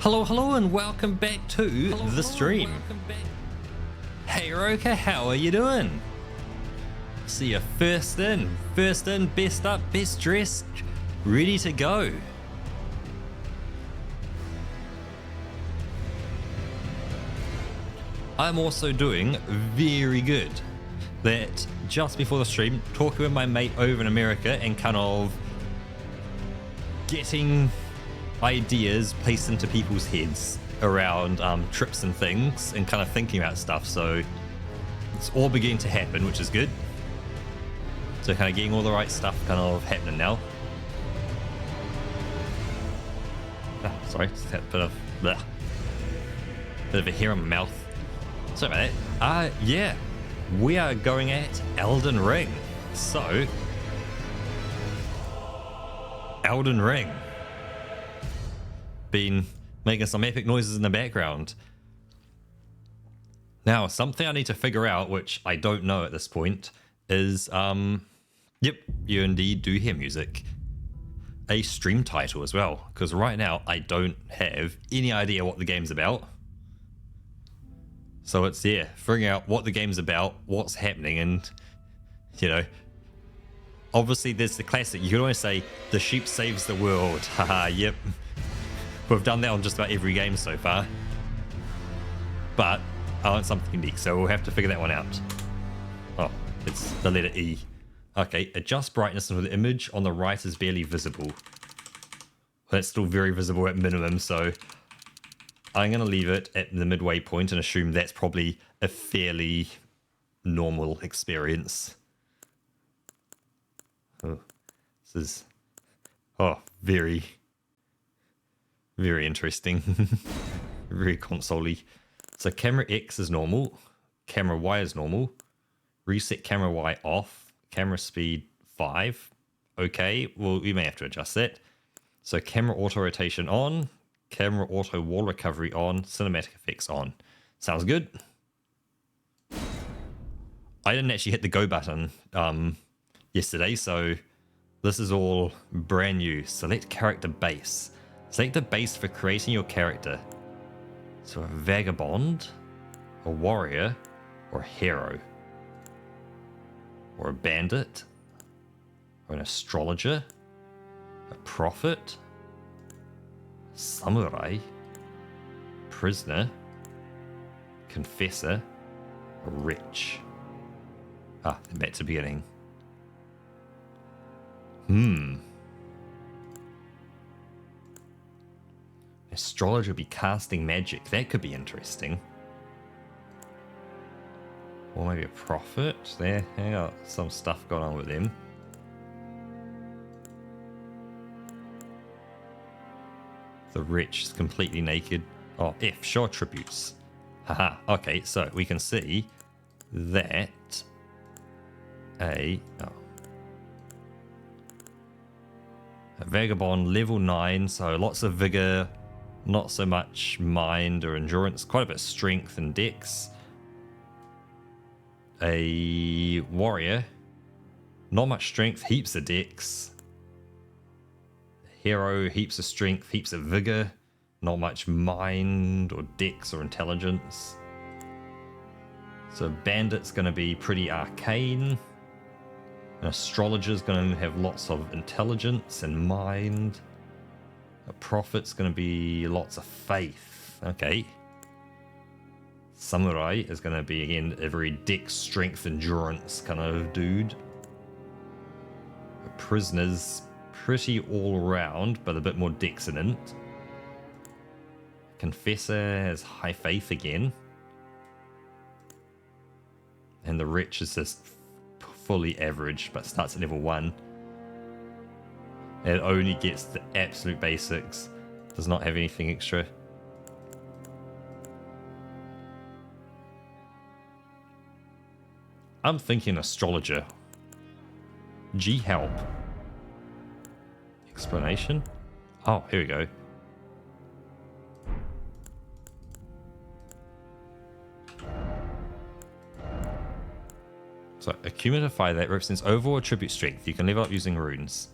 Hello, and welcome back to the stream. Hey Roka, how are you doing? See you first in, best up, best dressed, ready to go. I'm also doing very good. That just before the stream, talking with my mate over in America and kind of getting ideas placed into people's heads around trips and things and kind of thinking about stuff. So it's all beginning to happen, which is good. So kind of getting all the right stuff kind of happening now. Sorry, just had a bit of a hair on my mouth. Sorry about that. Yeah, we are going at Elden Ring. So, Elden Ring. Been making some epic noises in the background. Now, something I need to figure out, which I don't know at this point, is, yep, you indeed do hear music. A stream title as well, because right now I don't have any idea what the game's about. So it's, yeah, figuring out what the game's about, what's happening, and, you know, obviously there's the classic, you can always say, the sheep saves the world, haha, yep. We've done that on just about every game so far. But I want something unique, so we'll have to figure that one out. Oh, it's the letter E. Okay, adjust brightness until the image on the right is barely visible. That's still very visible at minimum, so I'm going to leave it at the midway point and assume that's probably a fairly normal experience. Oh, this is... oh, very interesting. Very console-y. So camera X is normal. Camera Y is normal. Reset camera Y off. Camera speed 5. Okay, well, we may have to adjust that. So camera auto rotation on. Camera auto wall recovery on. Cinematic effects on. Sounds good. I didn't actually hit the go button yesterday, so this is all brand new. Select character base. Select the base for creating your character. So a vagabond, a warrior, or a hero, or a bandit, or an astrologer, a prophet, a samurai, prisoner, confessor, a witch. Ah, back to the beginning. Astrologer will be casting magic. That could be interesting. Or maybe a prophet. There, got some stuff going on with him. The rich is completely naked. Oh, F, show attributes. Haha, okay, so we can see that a vagabond level 9, so lots of vigor, not so much mind or endurance, quite a bit of strength and dex. A warrior, not much strength, heaps of dex. Hero, heaps of strength, heaps of vigor, not much mind or dex or intelligence. So bandit's going to be pretty arcane. An astrologer's going to have lots of intelligence and mind. A prophet's going to be lots of faith. Okay. Samurai is going to be, again, a very dex, strength, endurance kind of dude. A prisoner's pretty all round, but a bit more dex in it. Confessor has high faith again. And the rich is just fully average, but starts at level 1. It only gets the absolute basics. Does not have anything extra. I'm thinking astrologer. G help. Explanation. Oh, here we go. So a cumulative fire that represents overall attribute strength. You can level up using runes.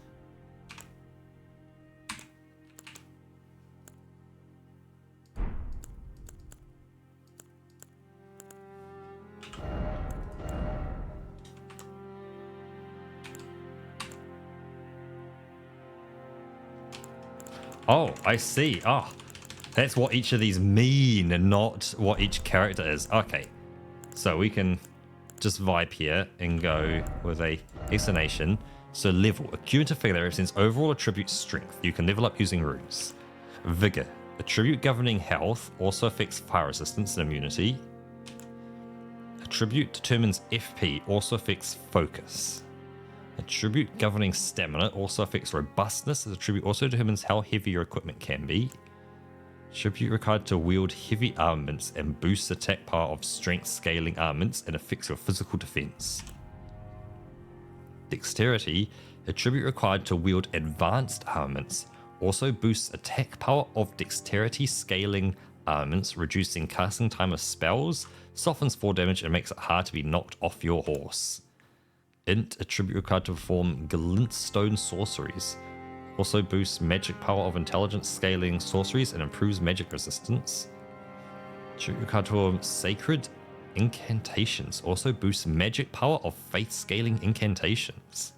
Oh, I see. Oh, that's what each of these mean and not what each character is. Okay, so we can just vibe here and go with a explanation. So level, a cumulative figure that represents overall attribute strength. You can level up using runes. Vigor, attribute governing health, also affects fire resistance and immunity. Attribute determines FP, also affects focus. Attribute governing stamina also affects robustness. This attribute also determines how heavy your equipment can be. Attribute required to wield heavy armaments and boosts attack power of strength scaling armaments and affects your physical defense. Dexterity, attribute required to wield advanced armaments, also boosts attack power of dexterity scaling armaments, reducing casting time of spells, softens fall damage, and makes it hard to be knocked off your horse. Int, attribute required to perform glintstone sorceries, also boosts magic power of intelligence scaling sorceries and improves magic resistance. Attribute required to perform sacred incantations, also boosts magic power of faith scaling incantations.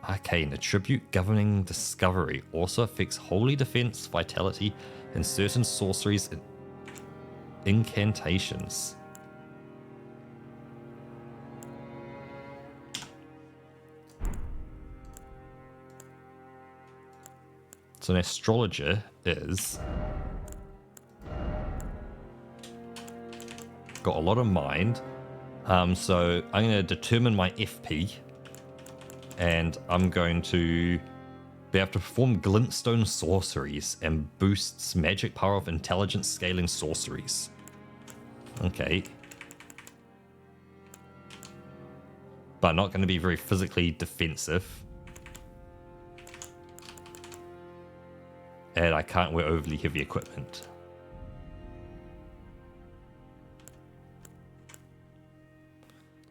Arcane, attribute governing discovery, also affects holy defense, vitality, and certain sorceries and incantations. So an astrologer is got a lot of mind. So I'm going to determine my FP, and I'm going to be able to perform glintstone sorceries and boosts magic power of intelligence scaling sorceries. Okay. But not going to be very physically defensive. And I can't wear overly heavy equipment.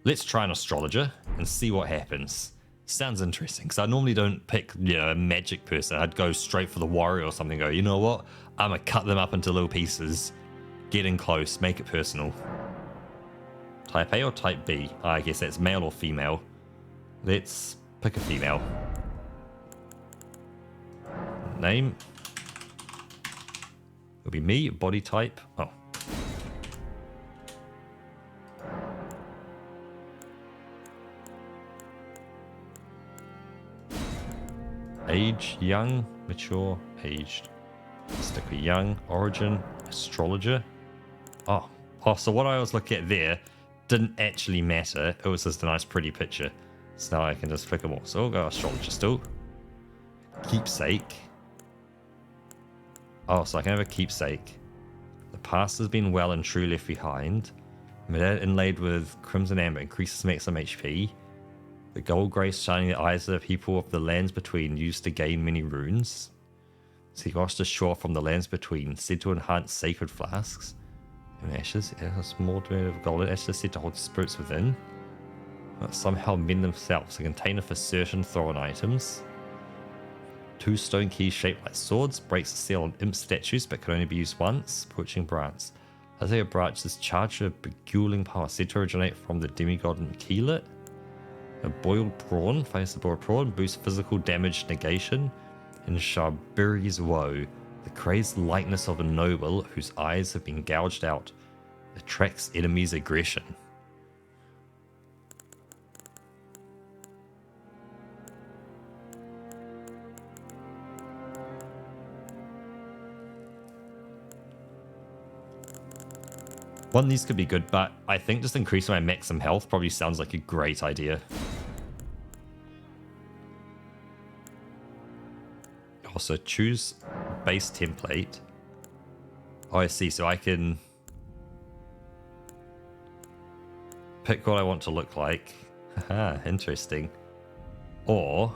Let's try an astrologer and see what happens. Sounds interesting, because I normally don't pick, a magic person. I'd go straight for the warrior or something. Go, you know what? I'm going to cut them up into little pieces. Get in close. Make it personal. Type A or type B? I guess that's male or female. Let's pick a female. Name. It'll be me. Body type. Oh. Age, young, mature, aged. Stick with young, origin, astrologer. Oh, so what I was looking at there didn't actually matter. It was just a nice pretty picture. So now I can just pick them all. So we'll go astrologer still. Keepsake. Oh, so I can have a keepsake. The past has been well and truly left behind. Medallion inlaid with crimson amber increases maximum HP. The gold grace shining the eyes of the people of the lands between, used to gain many runes. Seek Oster shore from the lands between, said to enhance sacred flasks. And ashes, a small amount of golden ashes said to hold spirits within. But somehow mend themselves, a container for certain thrown items. 2 stone keys shaped like swords, breaks the seal on imp statues but can only be used once. Approaching branch. As a branch is charged with beguiling power, said to originate from the demigod Keelet. A boiled prawn, finds the boiled prawn, boosts physical damage negation. And Sharburi's woe, the crazed likeness of a noble whose eyes have been gouged out, attracts enemies' aggression. One of these could be good, but I think just increasing my maximum health probably sounds like a great idea. Also, choose base template. Oh, I see. So I can pick what I want to look like. Haha, interesting. Or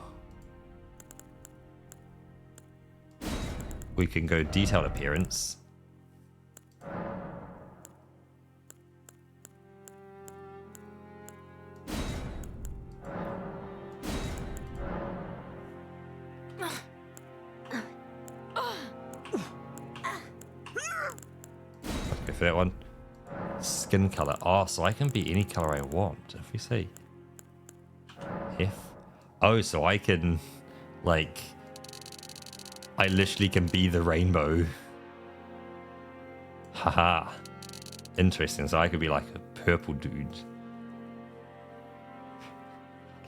we can go detailed appearance. For that one. Skin color. Oh, so I can be any color I want. If we see F. Oh, so I can like I literally can be the rainbow. Haha. Interesting. So I could be like a purple dude.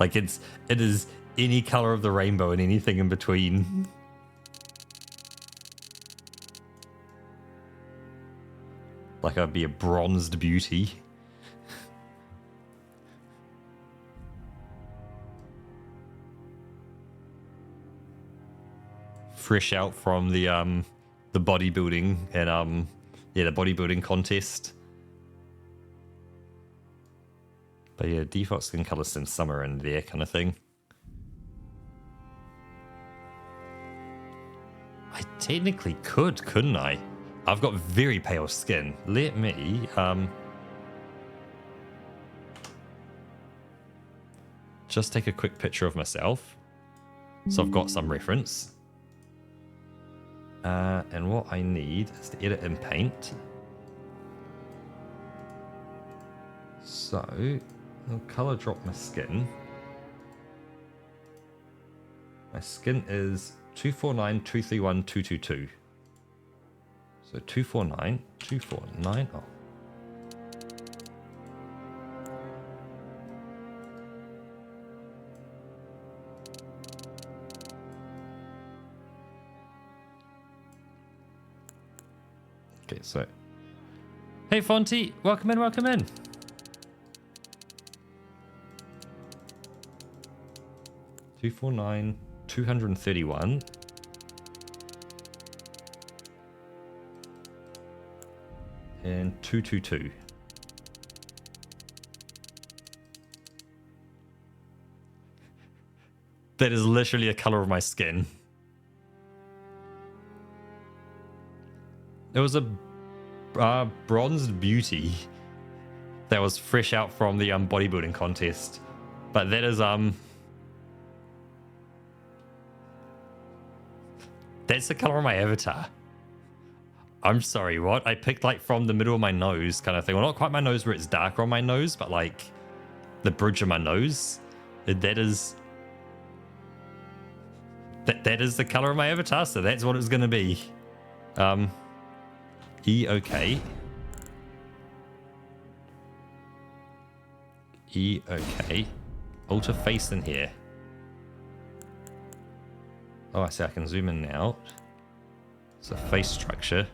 Like it is any color of the rainbow and anything in between. Like I'd be a bronzed beauty. Fresh out from the bodybuilding and yeah, the bodybuilding contest. But yeah, default skin color seems somewhere in there kind of thing. I technically could, couldn't I? I've got very pale skin. Let me just take a quick picture of myself. So I've got some reference. And what I need is to edit in paint. So I'll color drop my skin. My skin is 249231222. So 249. Oh. Okay, so. Hey Fonty, welcome in, welcome in. Two four nine 231. And 222. That is literally a color of my skin. It was a bronzed beauty that was fresh out from the bodybuilding contest, but that is that's the color of my avatar. I'm sorry, what? I picked like from the middle of my nose kind of thing. Well, not quite my nose where it's darker on my nose, but like the bridge of my nose. That is the color of my avatar, so that's what it's gonna be. E-OK. E-OK. Alter face in here. Oh, I see, I can zoom in now. It's a face structure.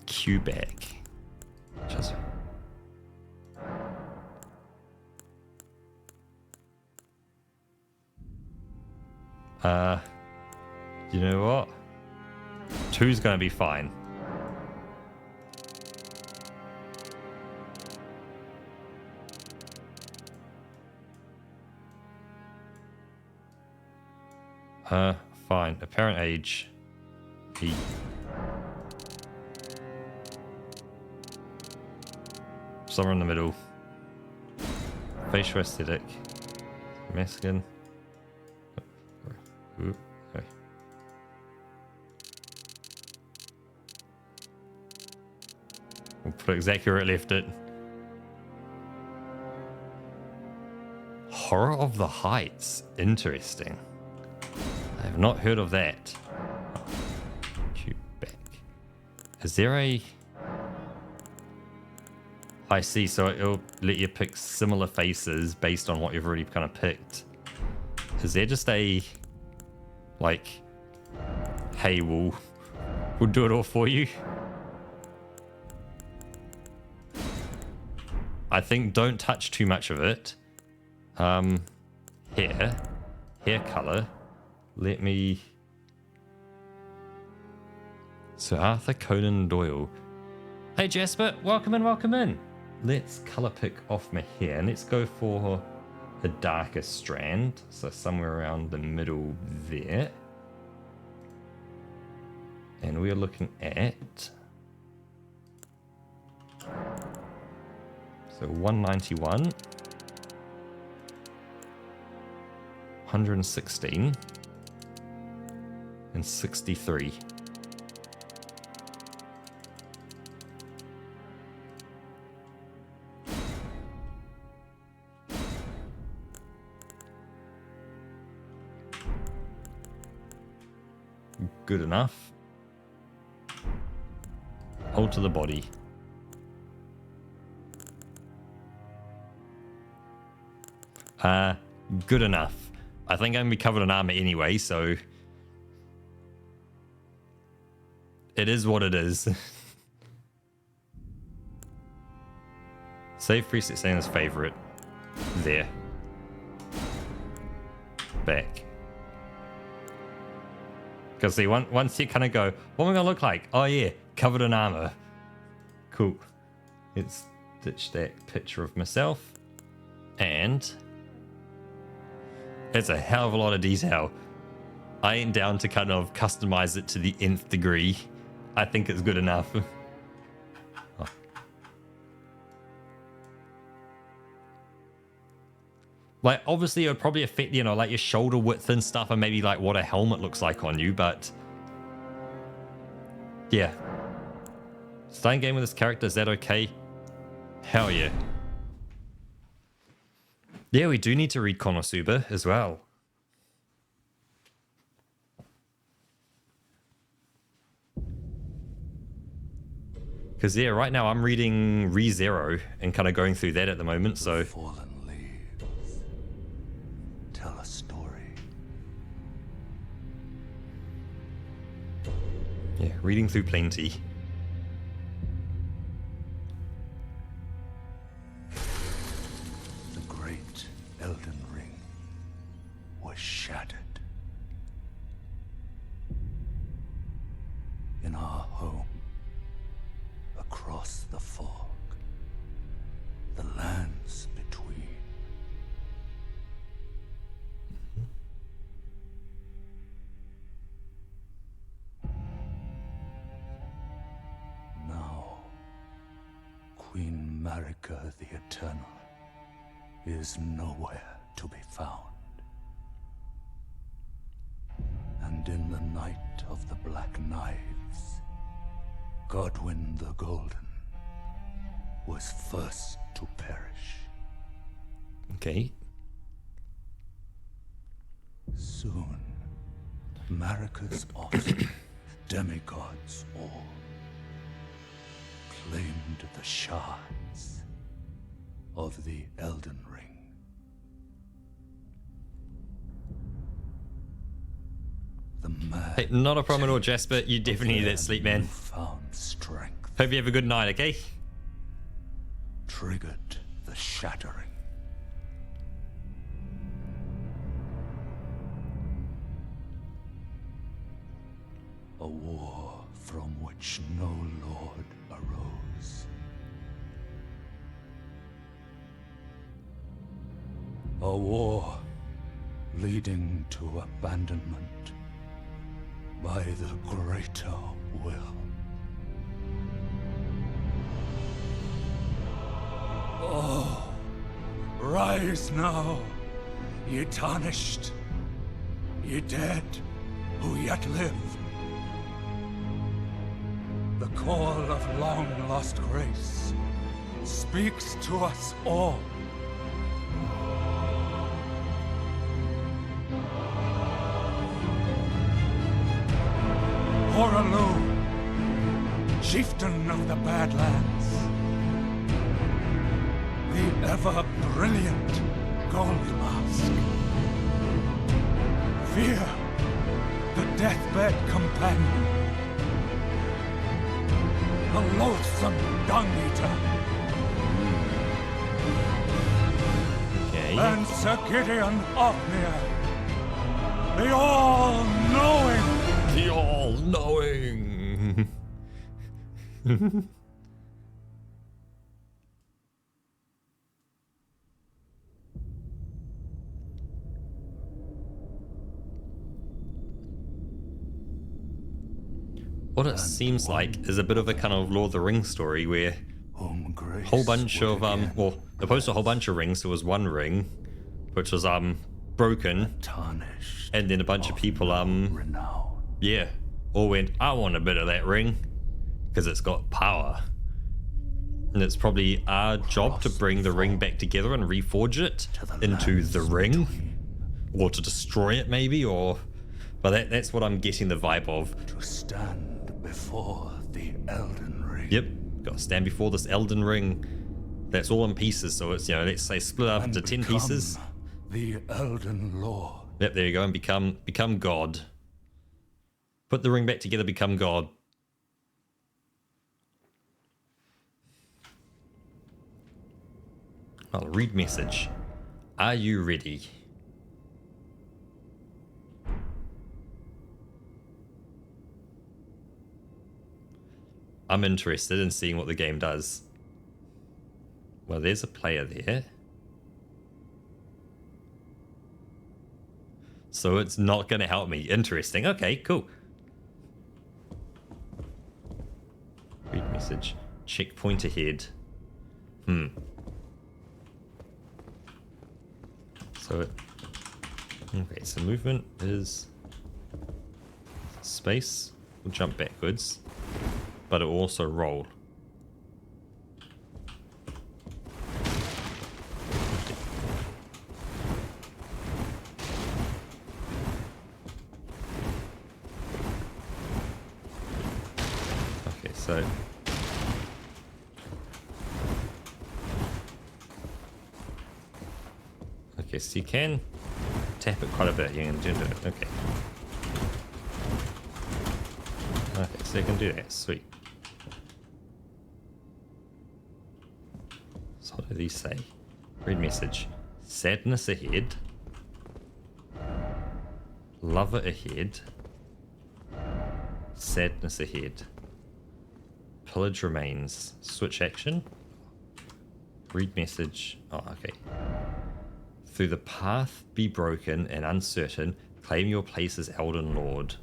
Quebec. Just... you know what? 2's gonna be fine. Fine. Apparent age. E. Somewhere in the middle. Facial aesthetic. Mexican. Ooh, okay. We'll put it exactly where it left it. Horror of the Heights. Interesting. I have not heard of that. Quebec. Is there a... I see, so it'll let you pick similar faces based on what you've already kind of picked. Is there just a... like... hey, we'll do it all for you? I think don't touch too much of it. Hair color. Let me... So Arthur Conan Doyle. Hey Jasper, welcome in, welcome in. Let's color pick off my hair and let's go for a darker strand. So somewhere around the middle there. And we're looking at... so 191. 116. And 63. good enough. Alter the body. Good enough. I think I'm gonna be covered in armor anyway, so it is what it is. Save preset saying his favorite. There. Back. Because see, once you kind of go, what am I gonna look like? Oh yeah, covered in armor. Cool. Let's ditch that picture of myself. And it's a hell of a lot of detail. I ain't down to kind of customize it to the nth degree. I think it's good enough. Oh. Like, obviously it would probably affect, you know, like your shoulder width and stuff, and maybe like what a helmet looks like on you, but yeah. Starting game with this character, is that okay? Hell yeah. Yeah, we do need to read Konosuba as well. Because yeah, right now I'm reading ReZero and kind of going through that at the moment, so... Fallen leaves tell a story. Yeah, reading through plenty. The great Elden Ring was shattered. In our home, across the fog, the lands between. Now, Queen Marika the Eternal is nowhere to be found. And in the night of the Black Knives, Godwyn the Golden was first to perish. Okay. Soon, Marika's offspring, demigods all, claimed the shards of the Elden Ring. The mad Hey, not a problem at all, Jasper. You definitely need that sleep, man. found strength Hope you have a good night, okay? triggered the shattering. A war from which no lord arose. A war leading to abandonment by the greater will. Oh, rise now, ye tarnished, ye dead who yet live. The call of long-lost grace speaks to us all. Horalu, chieftain of the Badlands, the ever-brilliant Gold Mask. Fear, the deathbed companion, the loathsome dung-eater, Okay. and Sir Gideon Ofnir, the all-knowing. The all-knowing. What it seems like is a bit of a kind of Lord of the Rings story where a whole bunch of well, opposed to a whole bunch of rings, there was one ring which was broken, Tarnished and then a bunch of people renown. yeah, all went, I want a bit of that ring because it's got power. And it's probably our job to bring the ring back together and reforge it into the ring, or to destroy it maybe, or But that's what I'm getting the vibe of. To stand before the Elden Ring. Yep, got to stand before this Elden Ring. That's all in pieces, so it's, you know, let's say split up into 10 pieces. The Elden Lord. Yep, there you go, and become God. Put the ring back together, become God. I'll read message. Are you ready? I'm interested in seeing what the game does. Well, there's a player there. So it's not going to help me. Interesting. Okay, cool. Read message. Checkpoint ahead. So it... Okay, so movement is... Space. We'll jump backwards. But it will also roll. Okay, so... Okay, so you can tap it quite a bit. You can do it. Okay. Okay, so you can do that. Sweet. So what do these say? Read message. Sadness ahead. Lover ahead. Sadness ahead. Pillage remains. Switch action. Read message. Oh, okay. Through the path be broken and uncertain, claim your place as Elden Lord.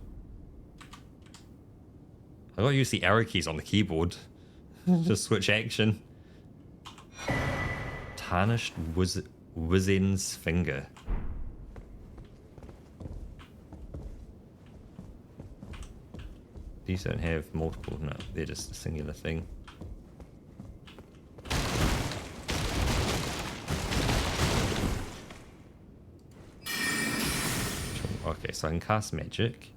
I gotta use the arrow keys on the keyboard to switch action. Tarnished Wizen's finger. These don't have multiple, no, they're just a singular thing. Okay, so I can cast magic.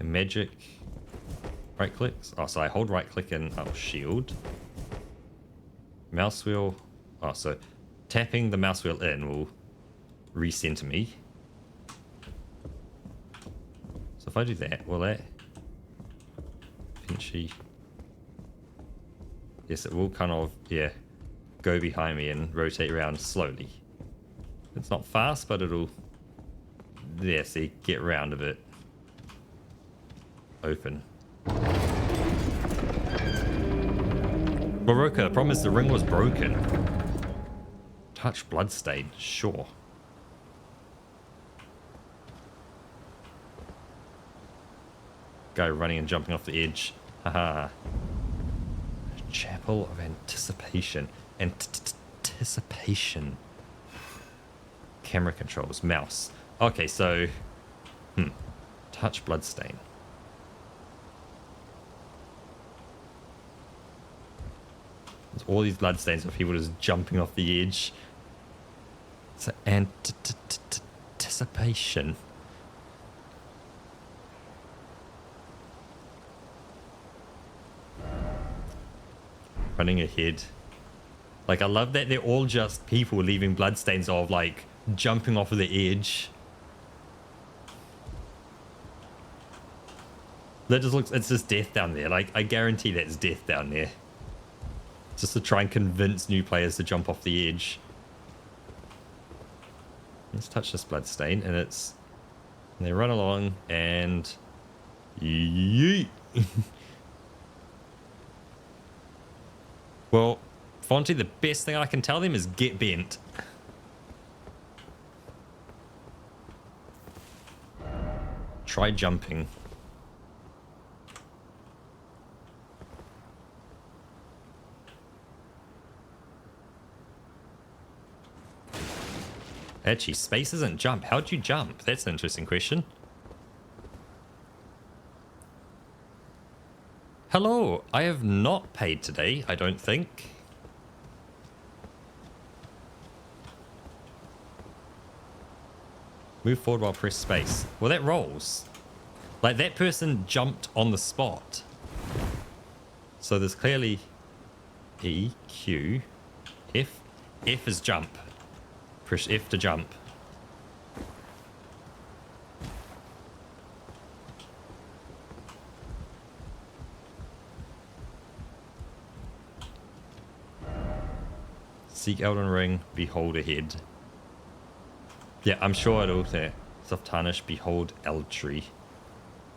And magic right clicks. Oh, so I hold right click and I'll shield. Mouse wheel. Oh, so tapping the mouse wheel in will recenter me. So if I do that, will that pinchy? Yes, it will kind of, yeah, go behind me and rotate around slowly. It's not fast, but it'll, yeah, see, get around a bit. Open. Baroka, the problem is the ring was broken. Touch bloodstain, sure. Guy running and jumping off the edge. Haha. Chapel of Anticipation. Anticipation. Camera controls. Mouse. Okay, so... Touch bloodstain. There's all these bloodstains of people just jumping off the edge. So anticipation. Running ahead. Like, I love that they're all just people leaving bloodstains of, like, jumping off of the edge. That just looks, it's just death down there. Like, I guarantee that's death down there. Just to try and convince new players to jump off the edge. Let's touch this bloodstain, and it's... And they run along, and... Yeet! Well, Fonty, the best thing I can tell them is get bent. Try jumping. Actually, space isn't jump. How'd you jump? That's an interesting question. Hello, I have not paid today, I don't think. Move forward while press space. Well, that rolls. Like, that person jumped on the spot. So there's clearly E, Q, F. F is jump. Press F to jump. Seek Elden Ring, behold ahead. Yeah, I'm sure it'll say soft tarnish, behold Eldtree.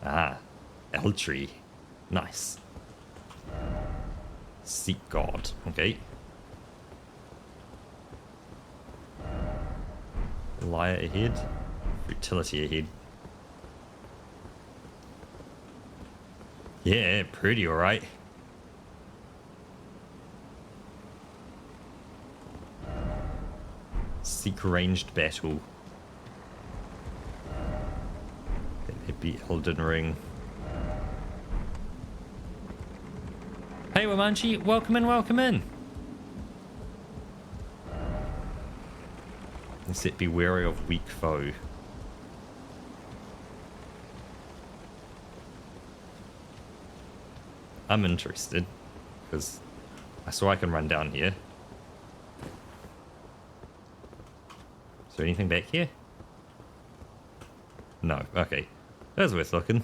Ah, Eldtree. Nice. Seek God. Okay. Liar ahead. Futility ahead. Yeah, pretty alright. Seek ranged battle. It'd be Elden Ring. Hey Wamanchi, welcome in, welcome in. Instead, be wary of weak foe. I'm interested because I saw I can run down here. Is there anything back here? No. Okay. That was worth looking.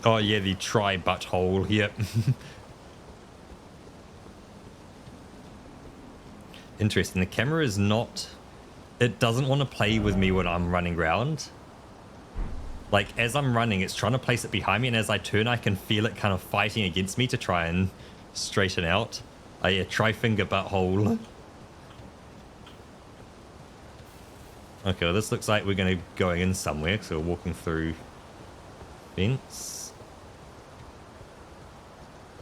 Oh yeah, the try butthole. Yep. Interesting. The camera is not... It doesn't want to play with me when I'm running around. Like, as I'm running, it's trying to place it behind me, and as I turn, I can feel it kind of fighting against me to try and straighten out. Oh yeah, try-finger butthole. Okay, well, this looks like we're going to going in somewhere, because we're walking through fence.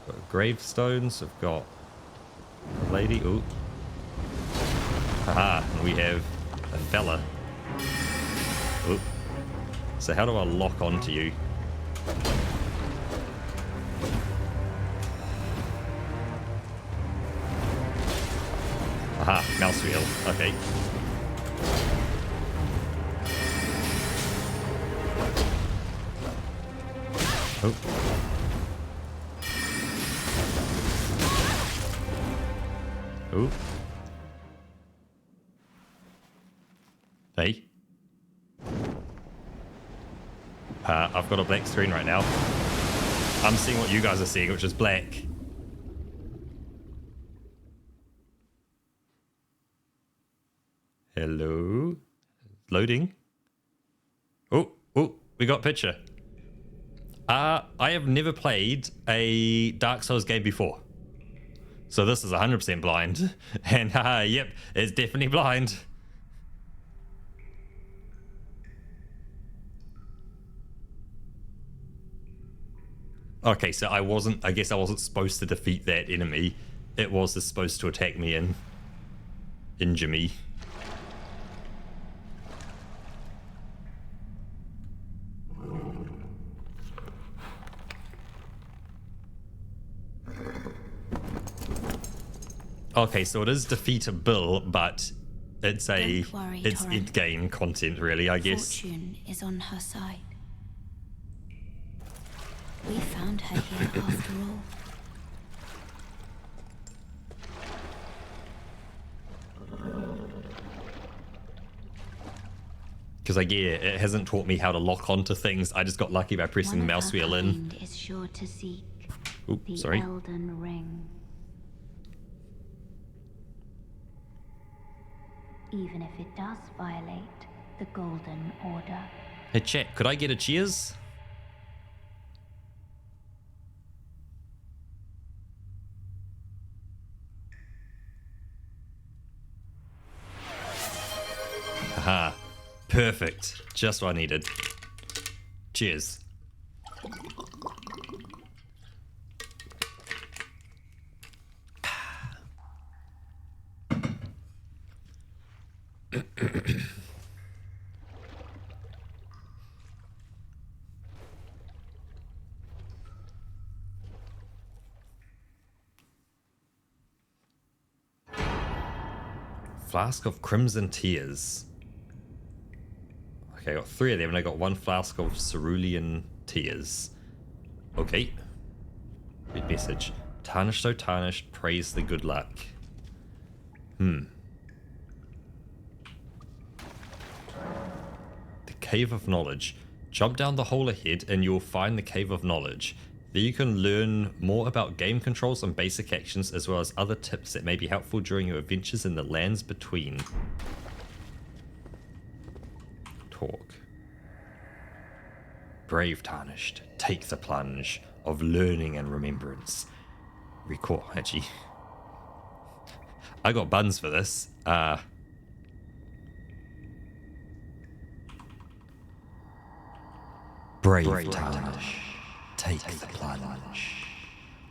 Got gravestones. I've got a lady. Ooh. Haha, and we have a fella. Ooh. So how do I lock onto you? Aha, mouse wheel. Okay. Oh. Oh. Hey. I've got a black screen right now. I'm seeing what you guys are seeing, which is black. Hello? Loading. Oh, we got picture. I have never played a Dark Souls game before. So this is 100% blind. And yep, it's definitely blind. Okay, so I guess I wasn't supposed to defeat that enemy. It was supposed to attack me and injure me. Okay, so it is defeatable, but it's in-game content, really, I guess. Fortune is on her side. We found her here after all. Because it hasn't taught me how to lock onto things. I just got lucky by pressing the mouse wheel in. Is sure to seek Oops, sorry. Elden Ring. Even if it does violate the Golden Order. Hey, chat, could I get a cheers? Haha. Perfect. Just what I needed. Cheers. Flask of Crimson Tears. Okay, I got 3 of them, and I got 1 flask of Cerulean Tears. Okay. Read message. Tarnished, so tarnished, praise the good luck. The Cave of Knowledge. Jump down the hole ahead and you'll find the Cave of Knowledge. There you can learn more about game controls and basic actions, as well as other tips that may be helpful during your adventures in the lands between. Talk. Brave Tarnished, take the plunge of learning and remembrance. Recall, actually. I got buns for this. Brave Tarnished, take the plunge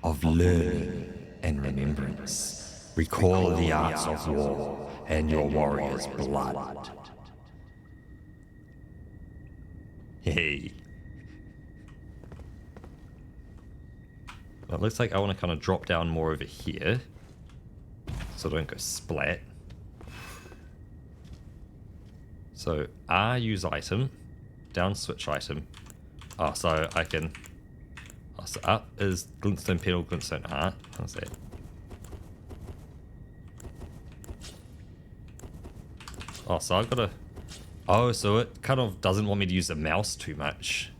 of learning and remembrance. Recall the arts of war and your warrior's blood. Hey. Well, it looks like I want to kind of drop down more over here, so I don't go splat. So R, use item, down switch item. Oh, so I can... Oh, so up is glintstone pedal, glintstone heart. How's that? Oh, so I've got to... Oh, so it kind of doesn't want me to use the mouse too much.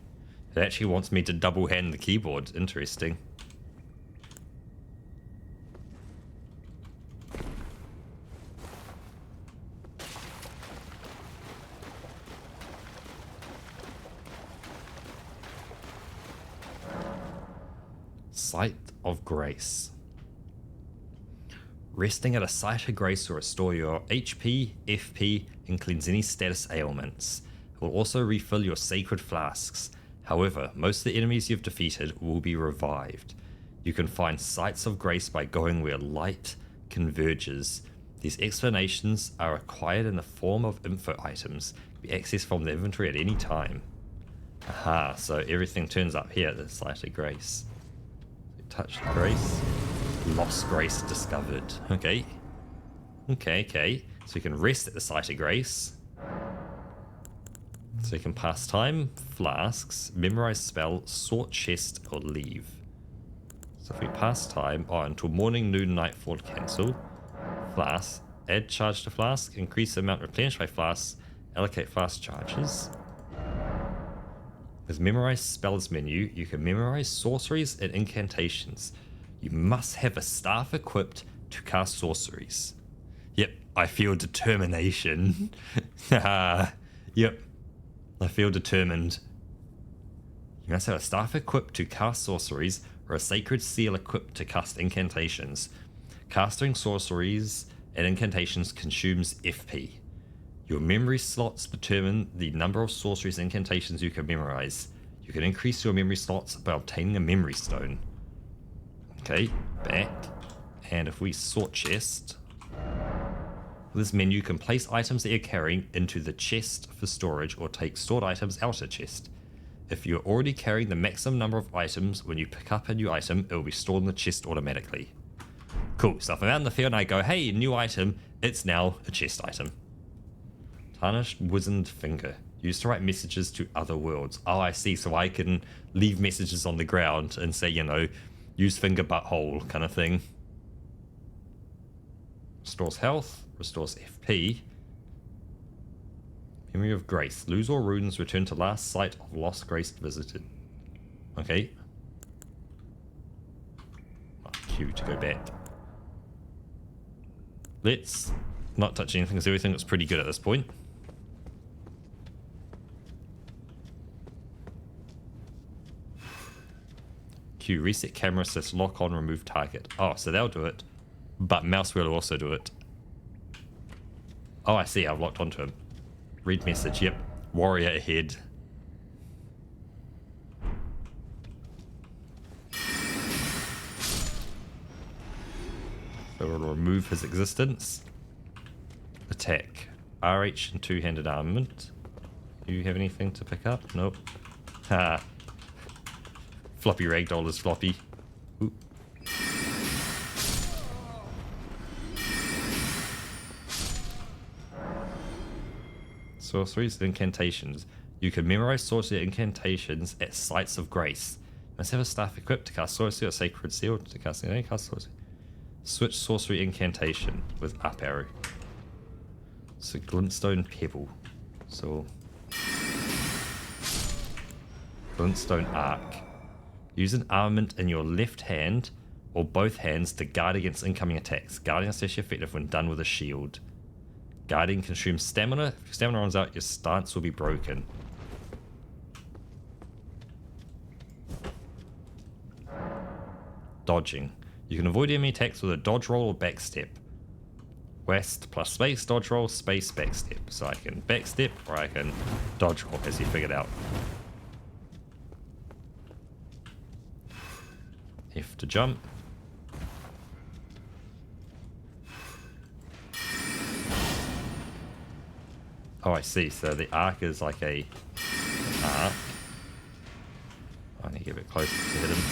It actually wants me to double hand the keyboard. Interesting. Site of Grace. Resting at a site of grace will restore your HP, FP, and cleanse any status ailments. It will also refill your sacred flasks. However, most of the enemies you've defeated will be revived. You can find sites of grace by going where light converges. These explanations are acquired in the form of info items, be accessed from the inventory at any time. Aha, so everything turns up here at the site of grace. Touch the grace. Lost grace discovered. Okay. Okay. So you can rest at the site of grace. So you can pass time, flasks, memorize spell, sort chest, or leave. So if we pass time, until morning, noon, nightfall, cancel. Flask, add charge to flask, increase the amount replenished by flasks, allocate flask charges. With memorize spells menu, you can memorize sorceries and incantations. You must have a staff equipped to cast sorceries. Yep, I feel determination. Yep, I feel determined. You must have a staff equipped to cast sorceries or a sacred seal equipped to cast incantations. Casting sorceries and incantations consumes FP. Your memory slots determine the number of sorceries and incantations you can memorize. You can increase your memory slots by obtaining a memory stone. Okay, back. And if we sort chest, this menu you can place items that you're carrying into the chest for storage or take stored items out of chest. If you're already carrying the maximum number of items, when you pick up a new item, it will be stored in the chest automatically. Cool, so if I'm out in the field and I go, hey, new item, it's now a chest item. Tarnished Wizened Finger. Used to write messages to other worlds. Oh, I see. So I can leave messages on the ground and say, you know, use finger butthole kind of thing. Restores health. Restores FP. Memory of Grace. Lose all runes. Return to last site of lost grace visited. Okay. Q to go back. Let's not touch anything because everything looks pretty good at this point. Q, reset camera, says lock on, remove target. Oh, so they'll do it. But mouse wheel will also do it. Oh, I see. I've locked onto him. Read message. Yep. Warrior ahead. So we'll remove his existence. Attack. RH and two-handed armament. Do you have anything to pick up? Nope. Ha. Floppy ragdoll is floppy. Ooh. Sorceries and incantations. You can memorize sorcery incantations at sites of grace. Must have a staff equipped to cast sorcery or sacred seal to cast any cast sorcery. Switch sorcery incantation with up arrow. So glintstone pebble. So glintstone arc. Use an armament in your left hand or both hands to guard against incoming attacks. Guarding is especially effective when done with a shield. Guarding consumes stamina. If your stamina runs out, your stance will be broken. Dodging. You can avoid enemy attacks with a dodge roll or backstep. West plus space, dodge roll, space, backstep. So I can backstep or I can dodge roll, as you figured out. F to jump. Oh, I see. So the arc is like a arc. I need to get a bit closer to hit him.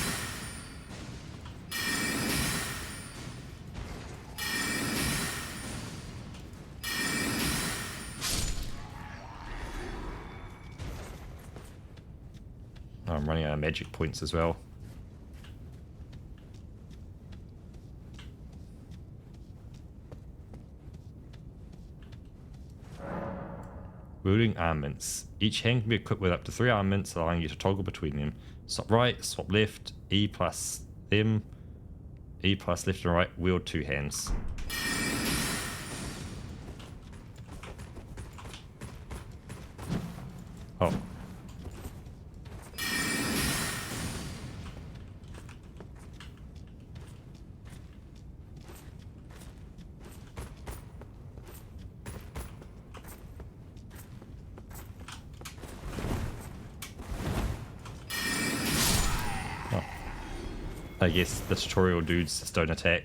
Oh, I'm running out of magic points as well. Wielding armaments. Each hand can be equipped with up to 3 armaments, allowing you to toggle between them. Swap right, swap left, E plus them, E plus left and right, wield 2 hands. Oh. I guess the tutorial dudes just don't attack.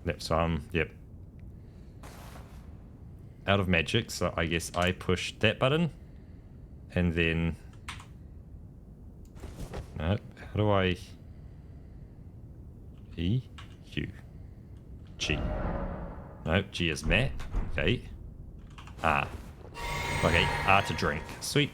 Yep, so yep. Out of magic, so I guess I push that button. And then... No, how do I... E? Q. G. No, G is map. Okay. R. Okay, R to drink. Sweet.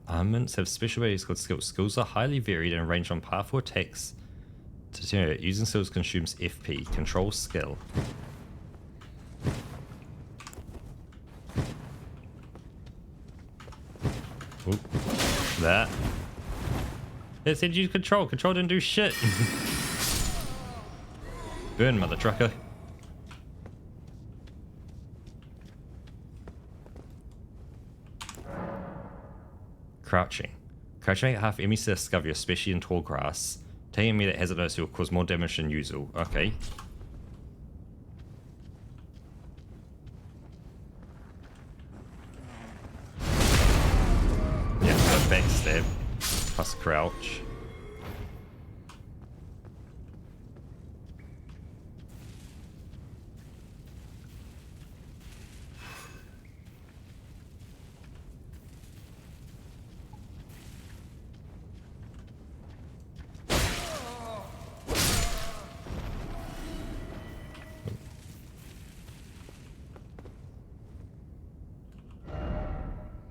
Armaments have special abilities called skills. Skills are highly varied and range from powerful attacks to using skills consumes FP. Control skill. Oop. That. It said use control. Control didn't do shit. Burn, mother trucker. Crouching. Crouching at half enemies to discover you, especially in tall grass. Taking enemy that has it noticed will cause more damage than usual. Okay. Yeah, got backstab. Plus crouch.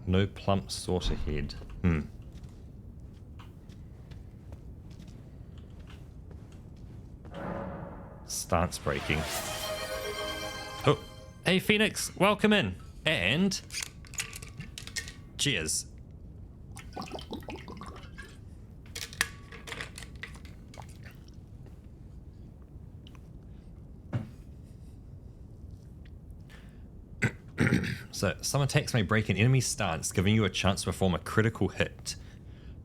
No plump sort ahead. Stance breaking. Oh, hey Phoenix, welcome in. And cheers. So, some attacks may break an enemy's stance, giving you a chance to perform a critical hit.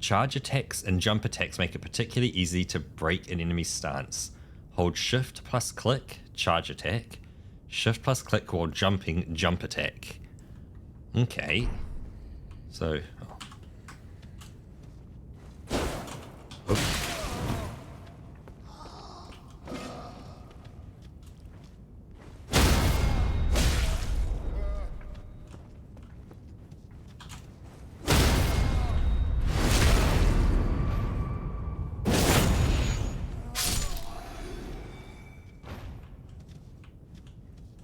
Charge attacks and jump attacks make it particularly easy to break an enemy's stance. Hold shift plus click, charge attack. Shift plus click while jumping, jump attack. Okay. So... Oh.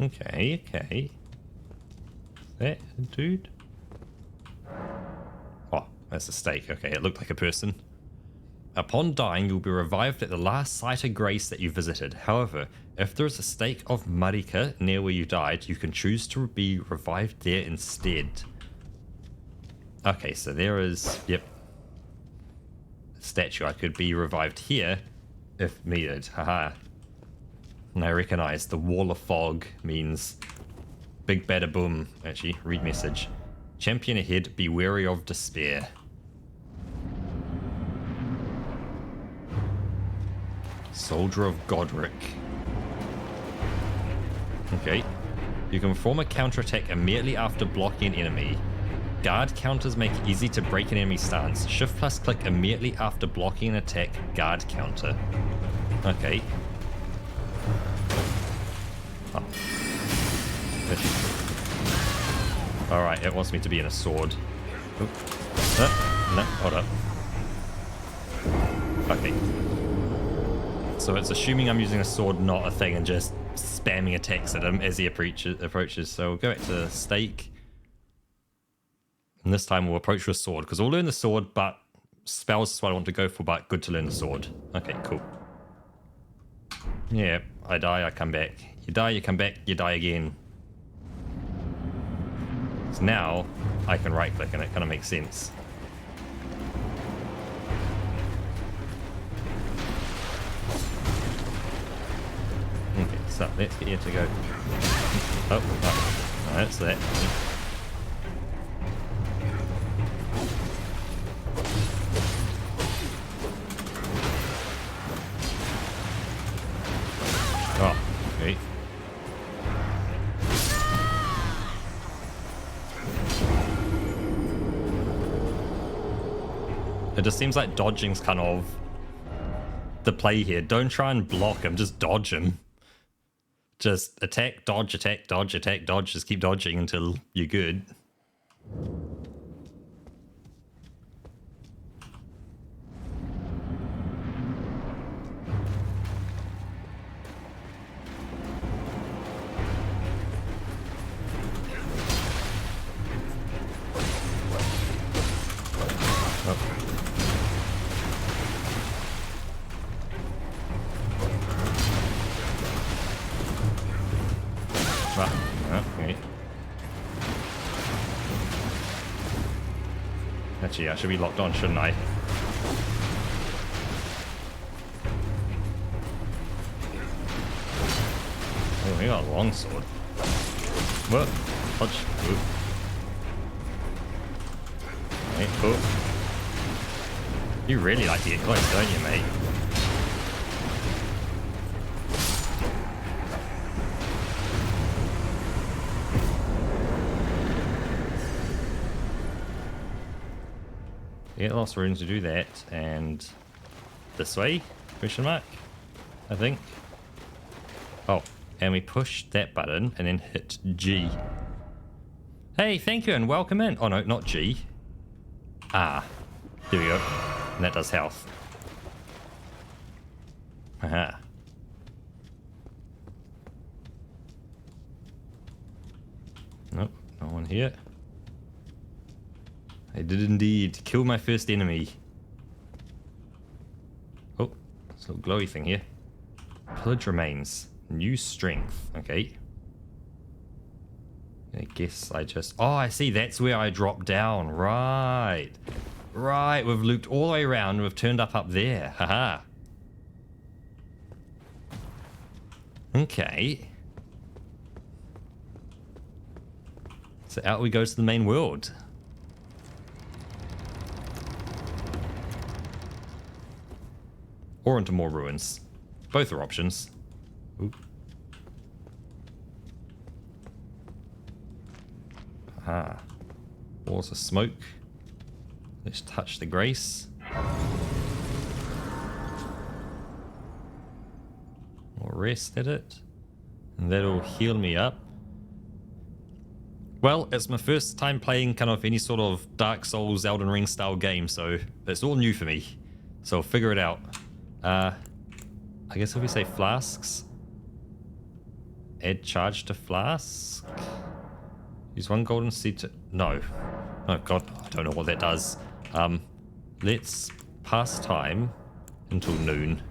Okay, okay. That a dude? Oh, that's a stake. Okay, it looked like a person. Upon dying, you'll be revived at the last site of grace that you visited. However, if there is a stake of Marika near where you died, you can choose to be revived there instead. Okay, so there is... Yep. A statue. I could be revived here if needed. Haha. And I recognize the wall of fog means big bada boom. Actually, read message. Champion ahead, be wary of despair. Soldier of Godric. Okay. You can perform a counterattack immediately after blocking an enemy. Guard counters make it easy to break an enemy stance. Shift plus click immediately after blocking an attack. Guard counter. Okay. Oh. Alright, it wants me to be in a sword. No, hold up. Okay. So it's assuming I'm using a sword, not a thing, and just spamming attacks at him as he approaches. So we'll go back to stake. And this time we'll approach with a sword, because we'll learn the sword, but spells is what I want to go for, but good to learn the sword. Okay, cool. Yeah, I die, I come back. You die, you come back, you die again. So now I can right click and it kind of makes sense. Okay, so let's get you to go. Oh, that's that. Oh, okay. It just seems like dodging's kind of the play here. Don't try and block him, just dodge him. Just attack, dodge, attack, dodge, attack, dodge. Just keep dodging until you're good. Okay. Actually, I should be locked on, shouldn't I? Oh, we got a long sword. What? Touch. Ooh. Okay, cool. You really like to get close, don't you, mate? You get lots of room to do that, and this way? Question mark? I think. Oh, and we push that button and then hit G. Hey, thank you and welcome in. Oh no, not G. Ah, there we go. And that does health. Aha. Nope, no one here. I did indeed kill my first enemy. Oh, this little glowy thing here. Pillage remains. New strength. Okay. I guess I just... Oh, I see. That's where I dropped down. Right. Right. We've looped all the way around. We've turned up there. Haha. Okay. So out we go to the main world. Or into more ruins. Both are options. Ooh. Ah. Walls of smoke. Let's touch the grace. Or rest at it. And that'll heal me up. Well, it's my first time playing kind of any sort of Dark Souls, Elden Ring style game, so it's all new for me. So I'll figure it out. I guess if we say flasks. Add charge to flask. Use 1 golden seed to... No. Oh god, I don't know what that does. Let's pass time until noon.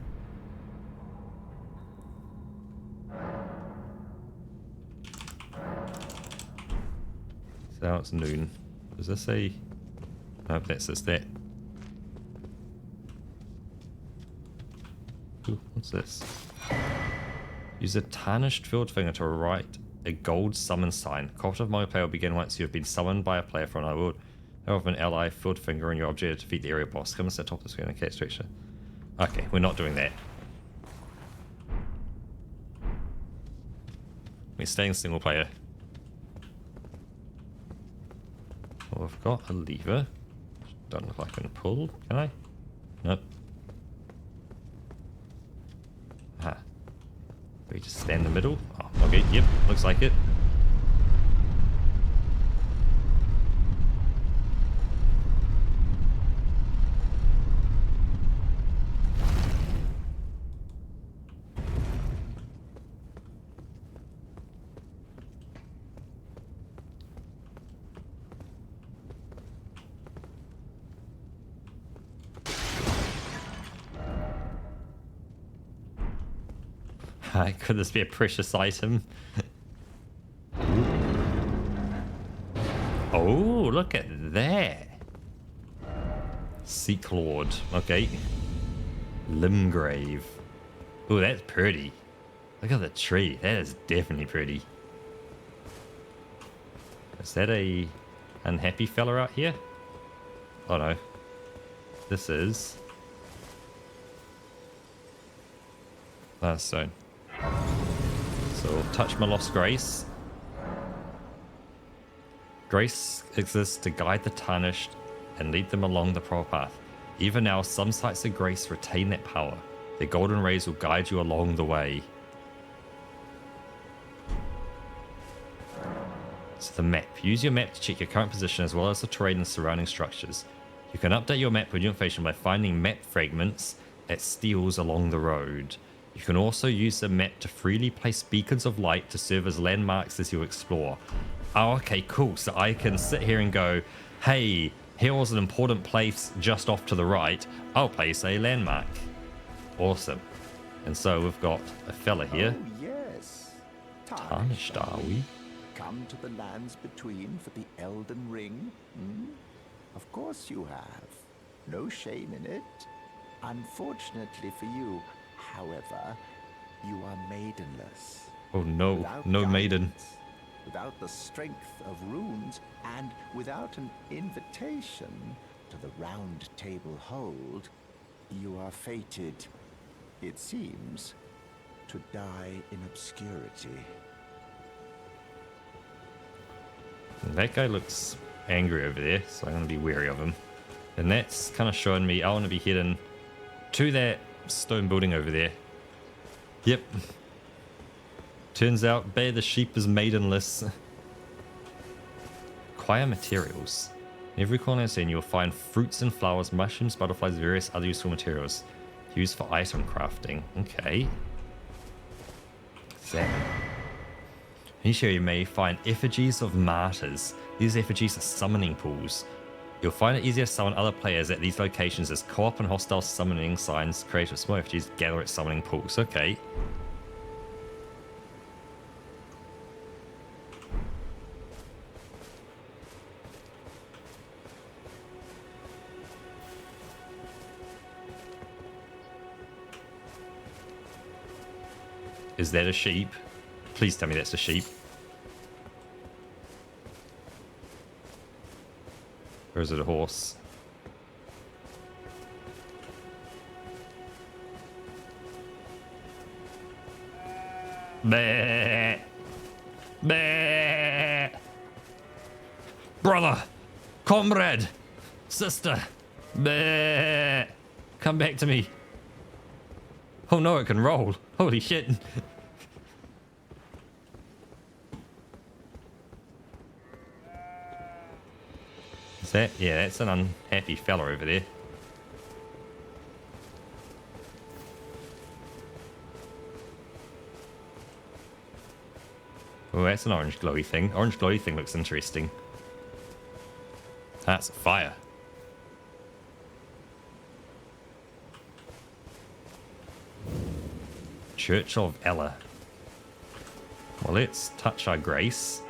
So now it's noon. Does this say... No, that says that. Ooh, what's this? Use a tarnished field finger to write a gold summon sign. Cooperative multiplayer will begin once you have been summoned by a player from another world. Have an ally field finger in your object to defeat the area boss. Come and set top of the screen and catch structure. Okay, we're not doing that. We're staying single player. Well, I've got a lever. Don't look like I can pull. Can I? Nope. Ah. We just stand in the middle. Oh, okay, yep, looks like it. Could this be a precious item? Oh, look at that. Sea Clawed. Okay. Limgrave. Oh, that's pretty. Look at the tree. That is definitely pretty. Is that a unhappy fella out here? Oh no. This is... stone. So touch my lost grace. Grace exists to guide the tarnished and lead them along the proper path. Even now, some sites of grace retain that power. Their golden rays will guide you along the way. So the map. Use your map to check your current position as well as the terrain and surrounding structures. You can update your map with new information by finding map fragments at steels along the road. You can also use the map to freely place beacons of light to serve as landmarks as you explore. Oh, okay, cool. So I can sit here and go, hey, here was an important place just off to the right. I'll place a landmark. Awesome. And so we've got a fella here. Oh, yes. Tarnished, are we? Come to the lands between for the Elden Ring? Hmm? Of course you have. No shame in it. Unfortunately for you, however, you are maidenless. Oh no, Without no maiden. guidance, without the strength of runes, and without an invitation to the Round Table Hold, you are fated, it seems, to die in obscurity. That guy looks angry over there, so I'm going to be wary of him. And that's kind of showing me I want to be heading to that stone building over there. Yep. Turns out Bear the Sheep is maidenless. Acquire materials. In every corner scene you'll find fruits and flowers, mushrooms, butterflies, various other useful materials used for item crafting. Okay. Examine. Here you may find effigies of martyrs. These effigies are summoning pools. You'll find it easier to summon other players at these locations as co-op and hostile summoning signs created with small effigies gather at summoning pools. Okay. Is that a sheep? Please tell me that's a sheep. Or is it a horse? Bleh. Bleh. Brother, comrade, sister, bleh. Come back to me. Oh no, it can roll. Holy shit. Is that? Yeah, that's an unhappy fella over there. Oh, that's an orange glowy thing. Orange glowy thing looks interesting. That's fire. Church of Ella. Well, let's touch our grace.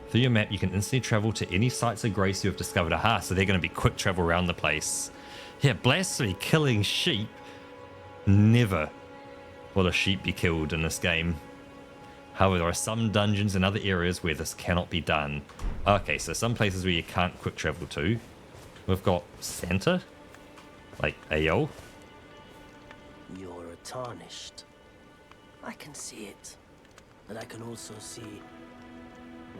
Through your map, you can instantly travel to any sites of grace you have discovered. Aha, so they're going to be quick travel around the place. Yeah, blasphemy, killing sheep. Never will a sheep be killed in this game. However, there are some dungeons and other areas where this cannot be done. Okay, so some places where you can't quick travel to. We've got Santa. Like, ayo. You're tarnished. I can see it. And I can also see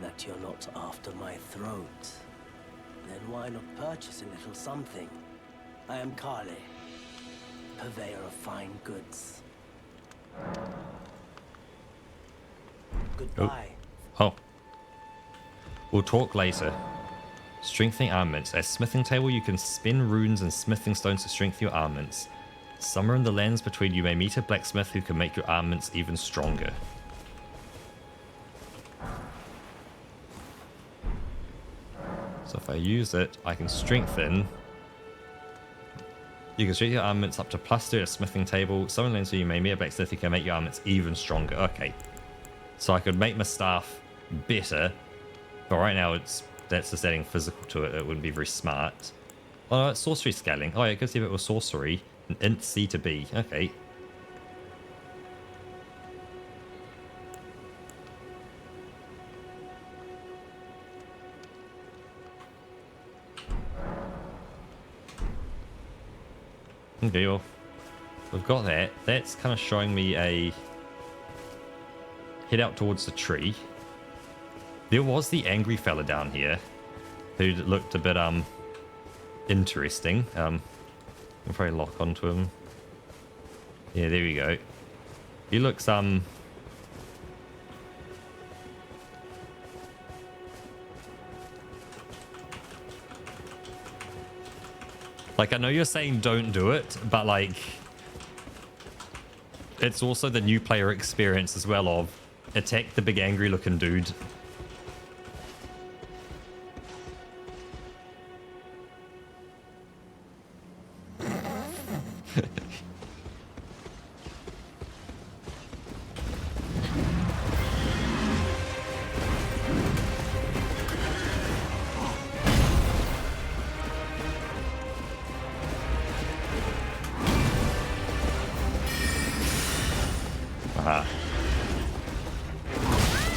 that you're not after my throat. Then why not purchase a little something? I am Kale, purveyor of fine goods. Goodbye. Oh. We'll talk later. Strengthening armaments. At smithing table, you can spin runes and smithing stones to strengthen your armaments. Somewhere in the lands between, you may meet a blacksmith who can make your armaments even stronger. So if I use it, I can strengthen. You can strengthen your armaments up to +3 at a smithing table. Somewhere in the lands where you may meet a blacksmith who can make your armaments even stronger. Okay. So I could make my staff better, but right now that's just adding physical to it. It wouldn't be very smart. Oh, no, it's sorcery scaling. Oh, yeah, it gives you a bit of sorcery. An int C to B. Okay. Okay, well, we've got that. That's kind of showing me a head out towards the tree. There was the angry fella down here who looked a bit interesting. I'll probably lock onto him. Yeah, there we go. He looks like, I know you're saying don't do it, but like it's also the new player experience as well of attack the big angry looking dude.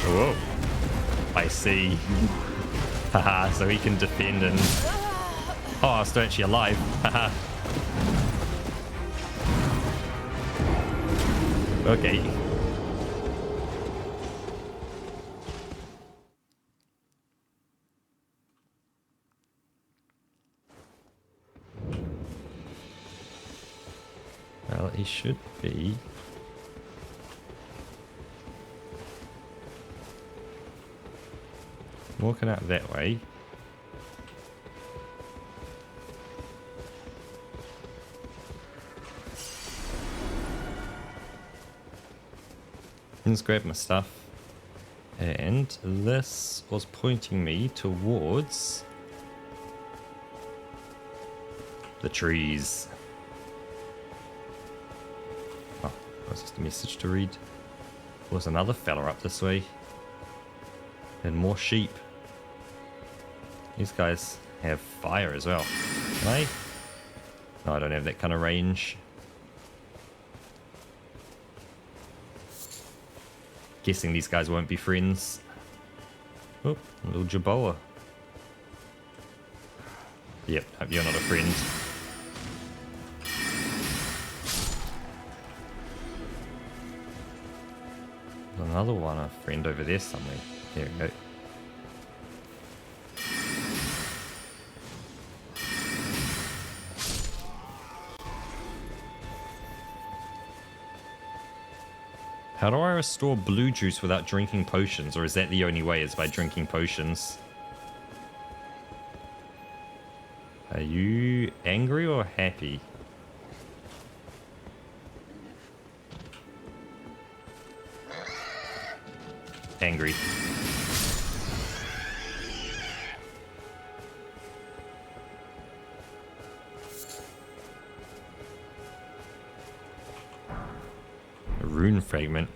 Whoa. I see. Haha, so he can defend and... Oh, I'm still actually alive. Haha. Okay. Well, he should be... walking out that way. Let's grab my stuff. And this was pointing me towards the trees. Oh, that's just a message to read. There's another fella up this way. And more sheep. These guys have fire as well. Can I? No, I don't have that kind of range. Guessing these guys won't be friends. Oh, a little Jaboa. Yep, hope you're not a friend. another one, a friend over there somewhere. There we go. How do I restore blue juice without drinking potions? Or is that the only way, is by drinking potions? Are you angry or happy? Angry. A rune fragment.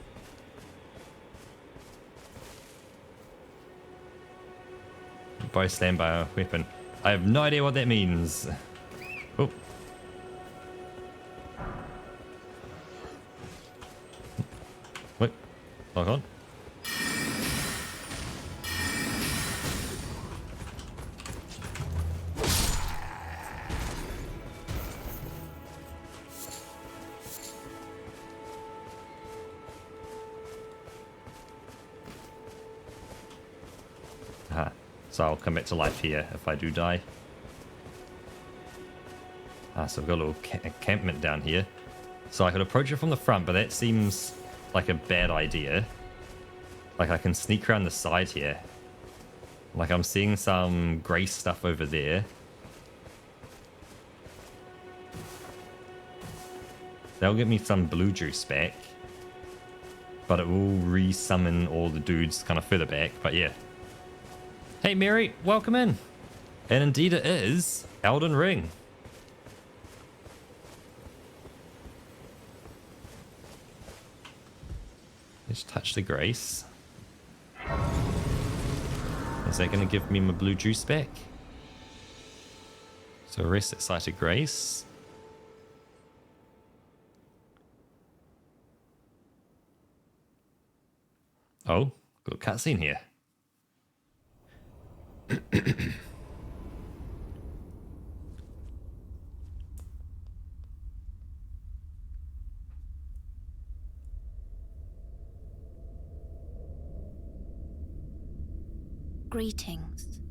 Bow stand by a weapon. I have no idea what that means. Oh. What? Hold on. So I'll come back to life here if I do die. So we've got a little encampment down here. So I could approach it from the front, but that seems like a bad idea. Like I can sneak around the side here. Like I'm seeing some grey stuff over there. That'll get me some blue juice back. But it will re-summon all the dudes kind of further back. But yeah. Hey Mary, welcome in. And indeed it is Elden Ring. Let's touch the grace. Is that going to give me my blue juice back? So rest at sight of grace. Oh, got a cutscene here. Greetings,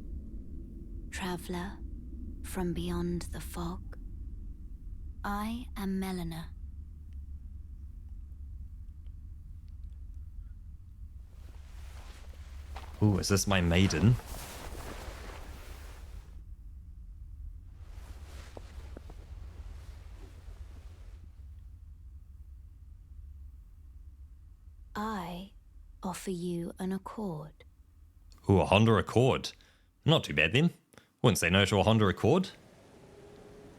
traveler from beyond the fog. I am Melina. Ooh, is this my maiden? I offer you an accord. Ooh, a Honda Accord. Not too bad then. Wouldn't say no to a Honda Accord.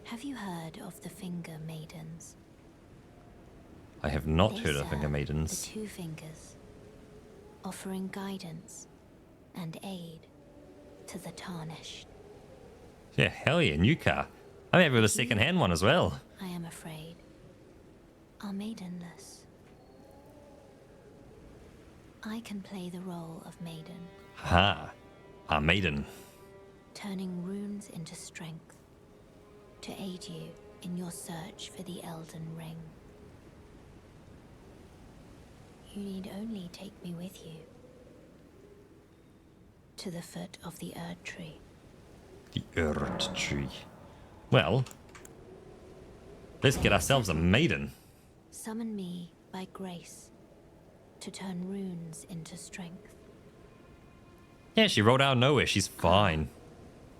Have you heard of the Finger Maidens? I have not They heard of serve Finger Maidens. The Two Fingers, offering guidance and aid to the tarnished. Yeah, hell yeah, new car. I'm happy with a second-hand one as well. I am afraid, are maidenless. I can play the role of maiden, Ha, a maiden. turning runes into strength to aid you in your search for the Elden Ring. You need only take me with you to the foot of the Erd Tree. The Erd Tree. Well, let's get ourselves a maiden. Summon me by grace to turn runes into strength. Yeah, she rolled out of nowhere. She's fine.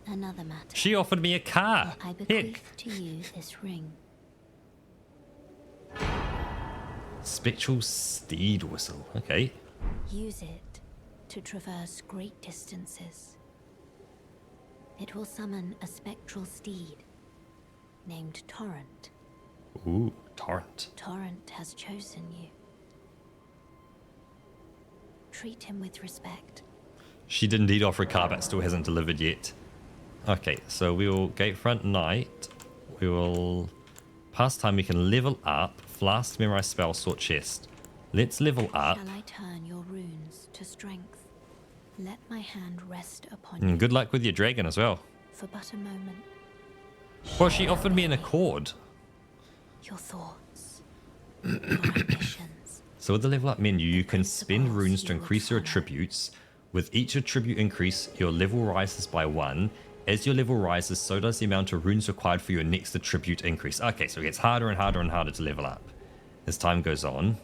Another matter. She offered me a car. I Heck. bequeath to you this ring. Spectral steed whistle. Okay. Use it to traverse great distances. It will summon a spectral steed named Torrent. Ooh, torrent. Torrent has chosen you. Treat him with respect. She did indeed offer a car, but still hasn't delivered yet. Okay, so we will Gatefront Knight. We will pass time. We can level up. Flask, memorize spell, sort chest. Let's level up. Shall I turn your runes to strength? Let my hand rest upon you And good luck with your dragon as well. for but a moment. Well, she offered me an accord. Your thoughts, your ambitions. So with the level up menu, you can spend runes to increase your attributes. With each attribute increase, your level rises by 1. As your level rises, so does the amount of runes required for your next attribute increase. Okay, so it gets harder and harder and harder to level up as time goes on.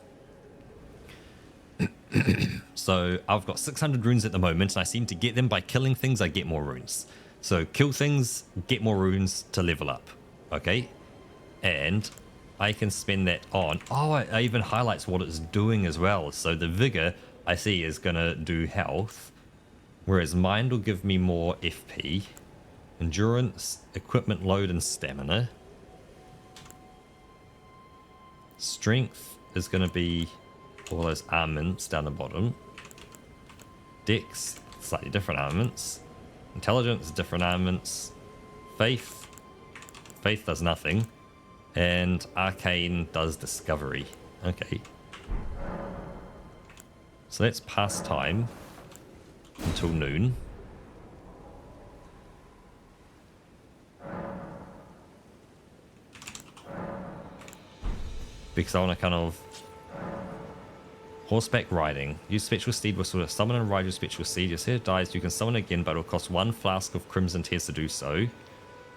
So I've got 600 runes at the moment, and I seem to get them by killing things. I get more runes. So kill things, get more runes to level up. Okay, and I can spend that on. Oh, it even highlights what it's doing as well. So the vigor I see is gonna do health, whereas mind will give me more FP, endurance, equipment load, and stamina. Strength is gonna be all those armaments down the bottom. Dex, slightly different armaments. Intelligence, different armaments. Faith does nothing. And arcane does discovery. Okay. So let's pass time until noon. Because I want to kind of horseback riding. Use spectral steed whistle to summon and ride your spectral steed. Your steed dies, you can summon again, but it will cost 1 flask of crimson tears to do so.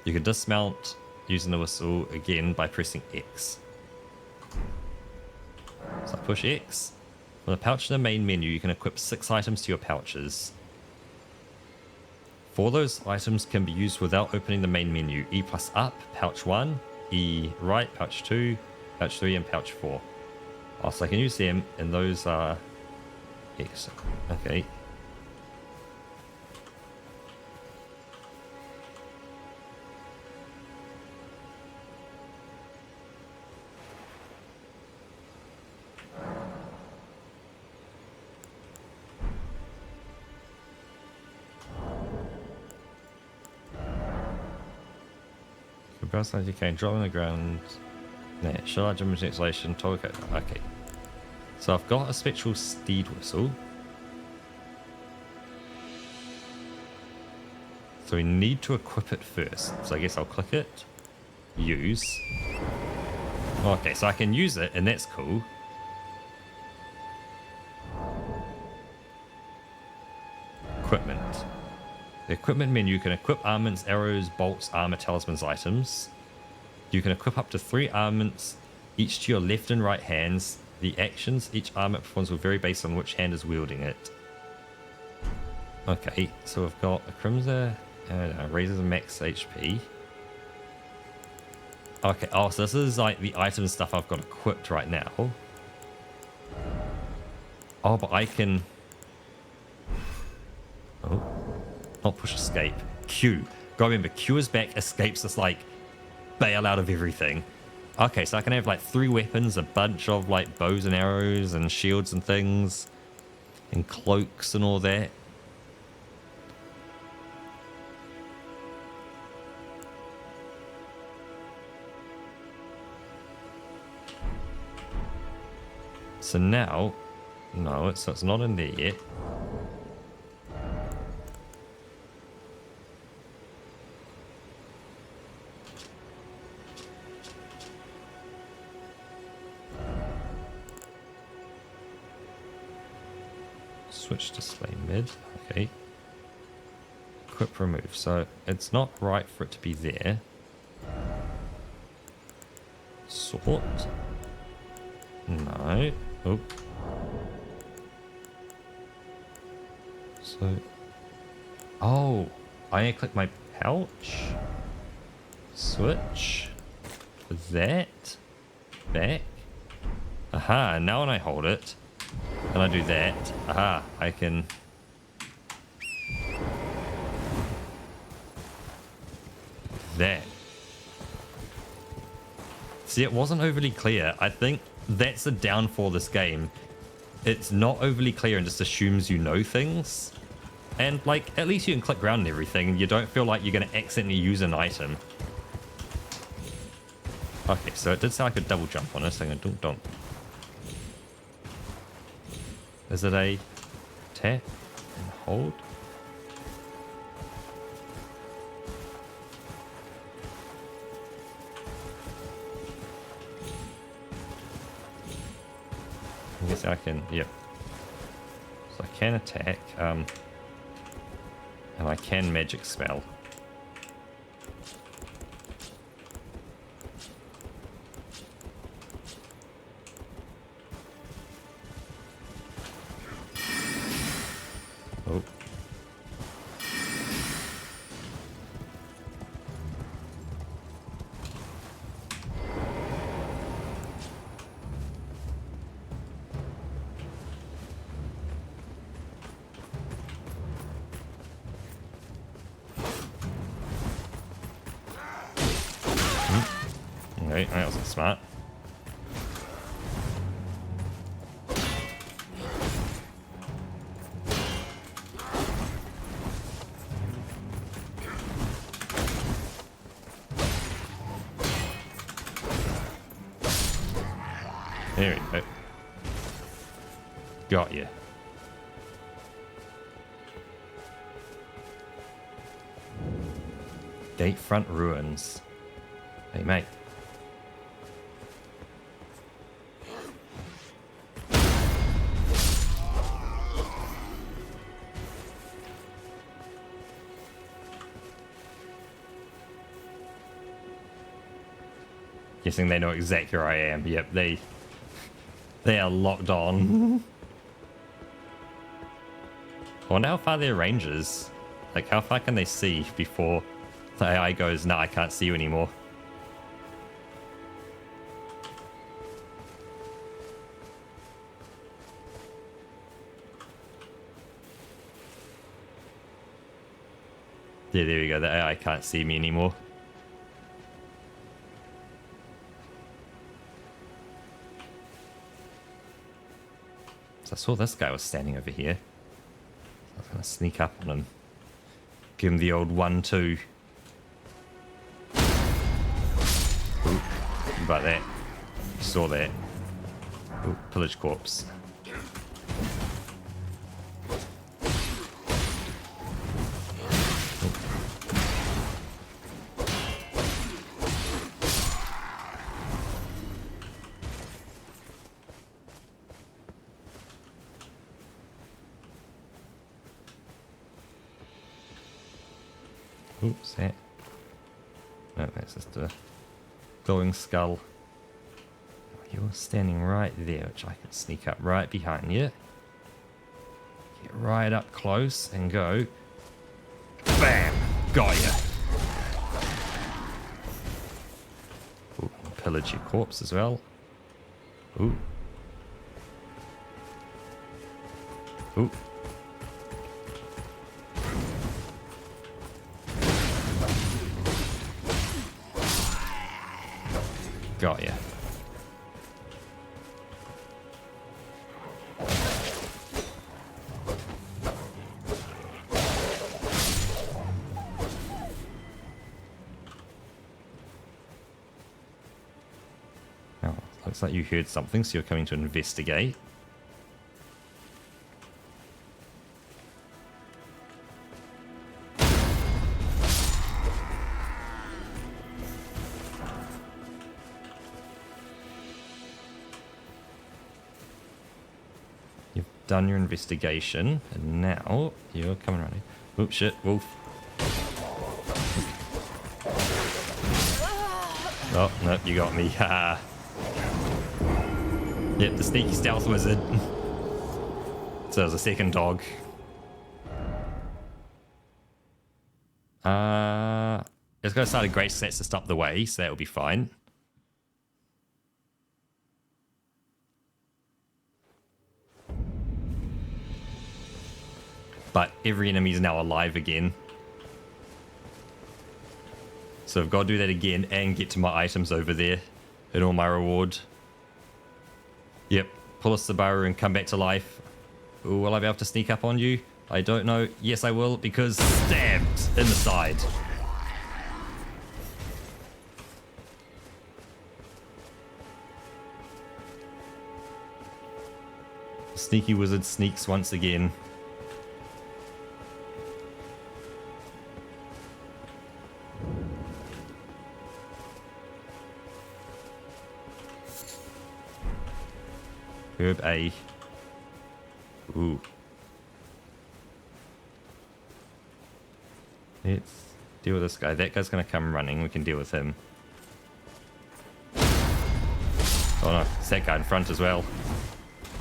You can dismount using the whistle again by pressing X. So I push X. From the pouch in the main menu, you can equip 6 items to your pouches. 4 of those items can be used without opening the main menu. E plus up, pouch 1. E right, pouch 2. Pouch 3 and pouch 4. Oh, so I can use them, and those are X. Okay. You can drop on the ground. Yeah, shall I jump into isolation? Okay. So I've got a spectral steed whistle. So we need to equip it first. So I guess I'll click it. Use. Okay, so I can use it, and that's cool. Equipment. The equipment menu can equip armaments, arrows, bolts, armor, talismans, items. You can equip up to 3 armaments, each to your left and right hands. The actions each armament performs will vary based on which hand is wielding it. Okay, so we've got a crimson, raises max HP. Okay, oh, so this is like the item stuff I've got equipped right now. Oh, but I can... Oh. Not push escape. Q. Gotta remember, Q is back, escape's just like bail out of everything. Okay, so I can have like 3 weapons, a bunch of like bows and arrows and shields and things, and cloaks and all that. So now, no, it's not in there yet. Switch display mid. Okay. Equip remove. So it's not right for it to be there. Sort. No. Oh. So. Oh. I click my pouch. Switch. That. Back. Aha. Now when I hold it. Can I do that? Aha, I can... That. See, it wasn't overly clear. I think that's the downfall of this game. It's not overly clear and just assumes you know things. And, like, at least you can click around and everything, and you don't feel like you're going to accidentally use an item. Okay, so it did sound like a double jump on us. Hang on, don't. Is it a tap and hold? I guess I can, yep. So I can attack, and I can magic spell. Oh. Okay, that wasn't smart. There we go. Got you. Gatefront Ruins. Hey, mate. Guessing they know exactly where I am. Yep, they are locked on. I wonder how far their range is. Like, how far can they see before the AI goes, nah, I can't see you anymore. Yeah, there we go. The AI can't see me anymore. So I saw this guy was standing over here. I was going to sneak up on him. Give him the old 1-2. Ooh, how about that? You saw that. Ooh, pillage corpse. Oops, that. No, that's just a glowing skull. You're standing right there, which I can sneak up right behind you. Get right up close and go. Bam! Got ya! Ooh, pillage your corpse as well. Ooh. Ooh. Got ya. Oh, looks like you heard something, so you're coming to investigate. Done your investigation, and now you're coming around here. Oops, shit, wolf. Oh, nope, you got me. Haha. Yep, the sneaky stealth wizard. So there's a second dog. It's got to start a great sets to stop the way, so that will be fine. But every enemy is now alive again. So I've got to do that again and get to my items over there and all my reward. Yep, pull a Subaru and come back to life. Ooh, will I be able to sneak up on you? I don't know. Yes, I will, because stabbed in the side. Sneaky wizard sneaks once again. Herb A. Ooh. Let's deal with this guy. That guy's going to come running. We can deal with him. Oh no, it's that guy in front as well.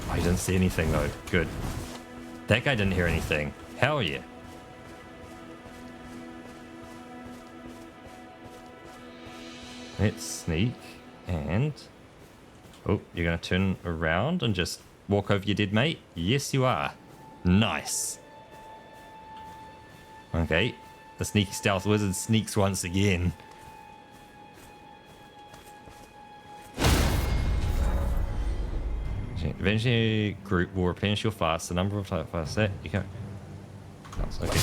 Oh, he didn't see anything though. Good. That guy didn't hear anything. Hell yeah. Let's sneak and... Oh, you're going to turn around and just walk over your dead mate? Yes, you are. Nice. Okay. The sneaky stealth wizard sneaks once again. Eventually, group will replenish your fast. The number of type fast set you can. That's okay.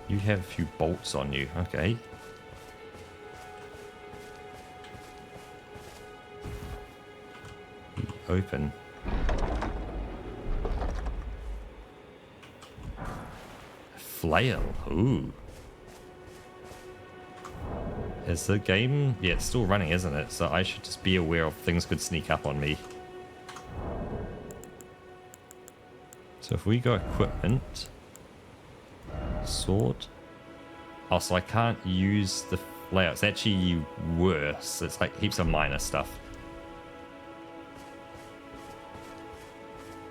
You have a few bolts on you. Okay. Open. Flail. Ooh. Is the game... Yeah, it's still running, isn't it? So I should just be aware of things could sneak up on me. So if we go equipment... Sword... Oh, so I can't use the flail. It's actually worse. It's like heaps of minor stuff.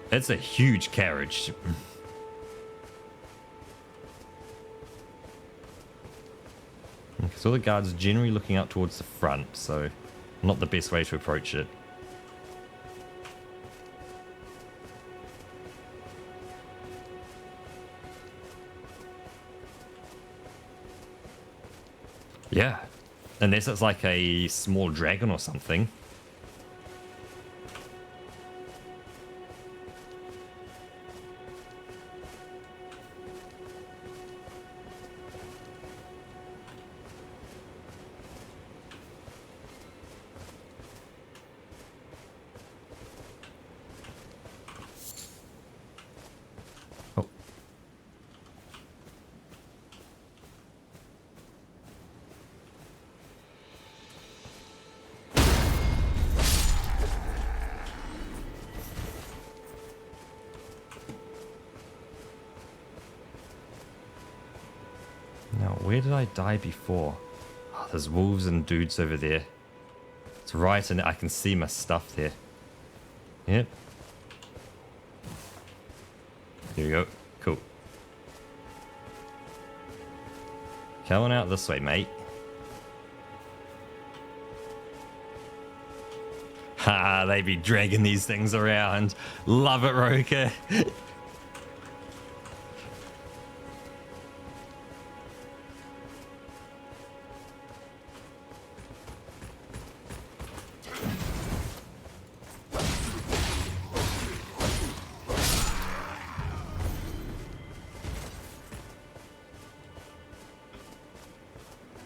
It's a huge carriage. Because all the guards are generally looking out towards the front, so not the best way to approach it. Yeah, unless it's like a small dragon or something. Where did I die before? Oh, there's wolves and dudes over there. It's right, and I can see my stuff there. Yep. Here we go. Cool. Come on out this way, mate. Ha! They be dragging these things around. Love it, Roka.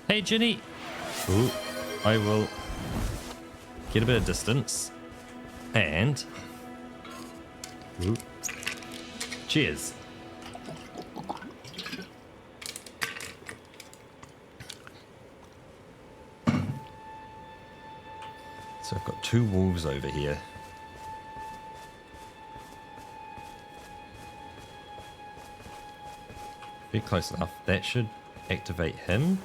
Hey, Ginny. Ooh, I will get a bit of distance. And... Ooh. Cheers. So I've got two wolves over here. Be close enough. That should activate him.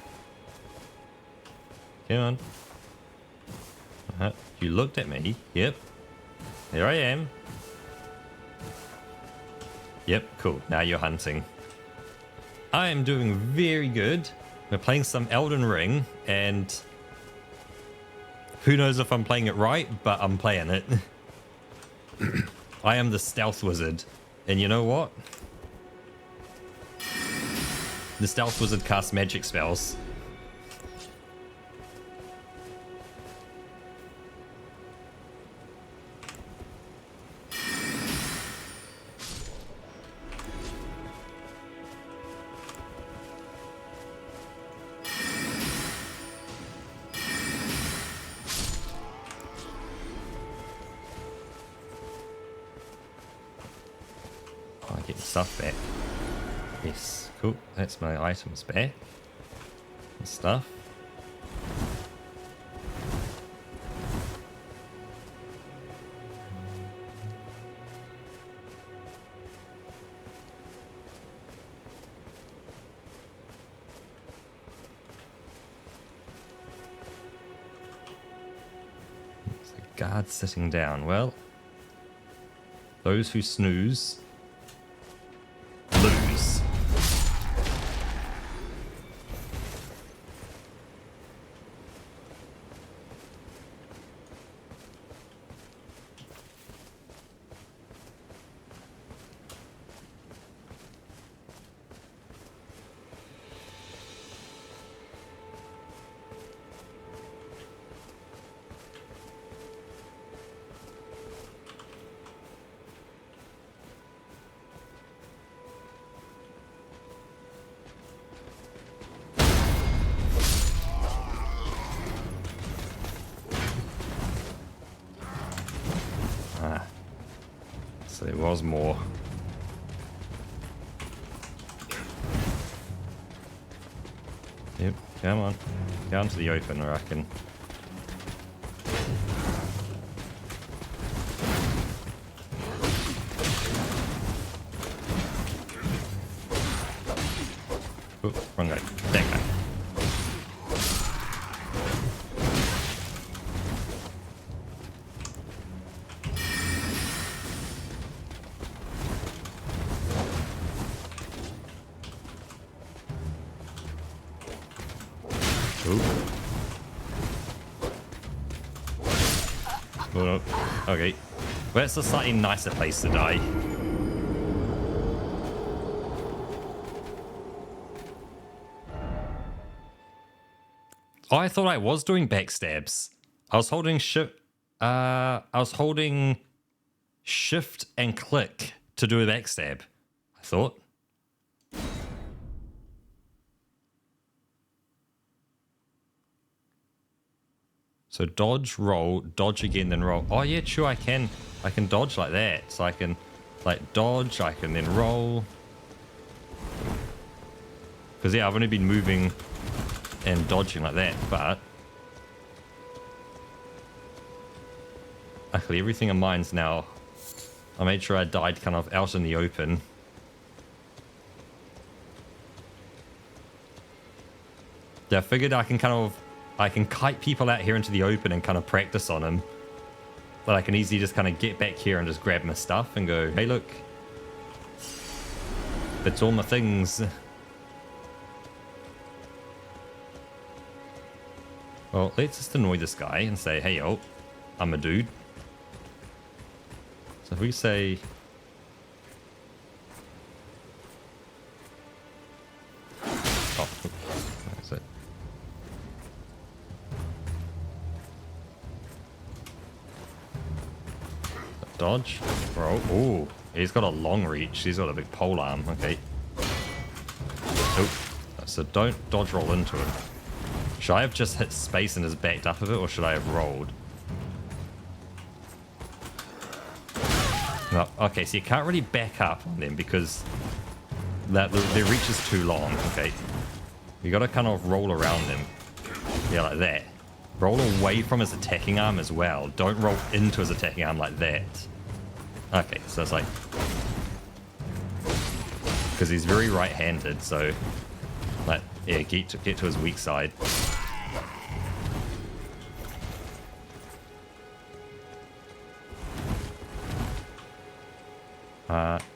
Come on. You looked at me. Yep. There I am. Yep, cool. Now you're hunting. I am doing very good. We're playing some Elden Ring, and who knows if I'm playing it right, but I'm playing it. I am the stealth wizard. And you know what? The stealth wizard casts magic spells. Stuff back. Yes, cool. That's my items back. And stuff. Guard sitting down. Well, those who snooze lose. So there was more. Yep, come on. Go into the open, I reckon. Oh, wrong guy. That guy. Oh, no. Okay. Where's a slightly nicer place to die? Oh, I thought I was doing backstabs. I was holding shift and click to do a backstab. I thought. So dodge, roll, dodge again, then roll. Oh yeah, sure, I can dodge like that. So I can like dodge, I can then roll. Because yeah, I've only been moving and dodging like that, but actually everything in mine's now. I made sure I died kind of out in the open. Yeah, I figured I can kite people out here into the open and kind of practice on them. But I can easily just kind of get back here and just grab my stuff and go, hey look, that's all my things. Well, let's just annoy this guy and say, hey yo, I'm a dude. So if we say... Oh, that's it. Dodge. Bro. Ooh. He's got a long reach. He's got a big pole arm. Okay. Oh. So don't dodge roll into him. Should I have just hit space and just backed up of it, or should I have rolled? No. Okay, so you can't really back up on them because their reach is too long. Okay. You gotta kind of roll around them. Yeah, like that. Roll away from his attacking arm as well. Don't roll into his attacking arm like that. Okay, so it's like... Because he's very right-handed, so... Like, yeah, get to his weak side.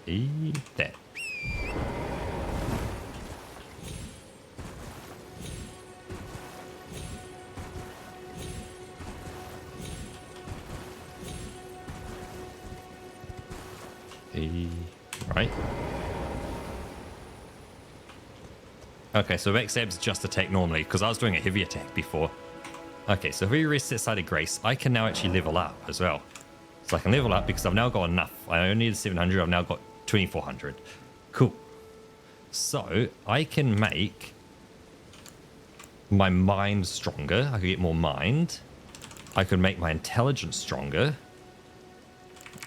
Eat that. Right. Okay, so backstab's just attack normally, because I was doing a heavy attack before. Okay, so if we reset Side of Grace, I can now actually level up as well. So I can level up because I've now got enough. I only need 700, I've now got 2400. Cool. So I can make my mind stronger. I could get more mind. I could make my intelligence stronger.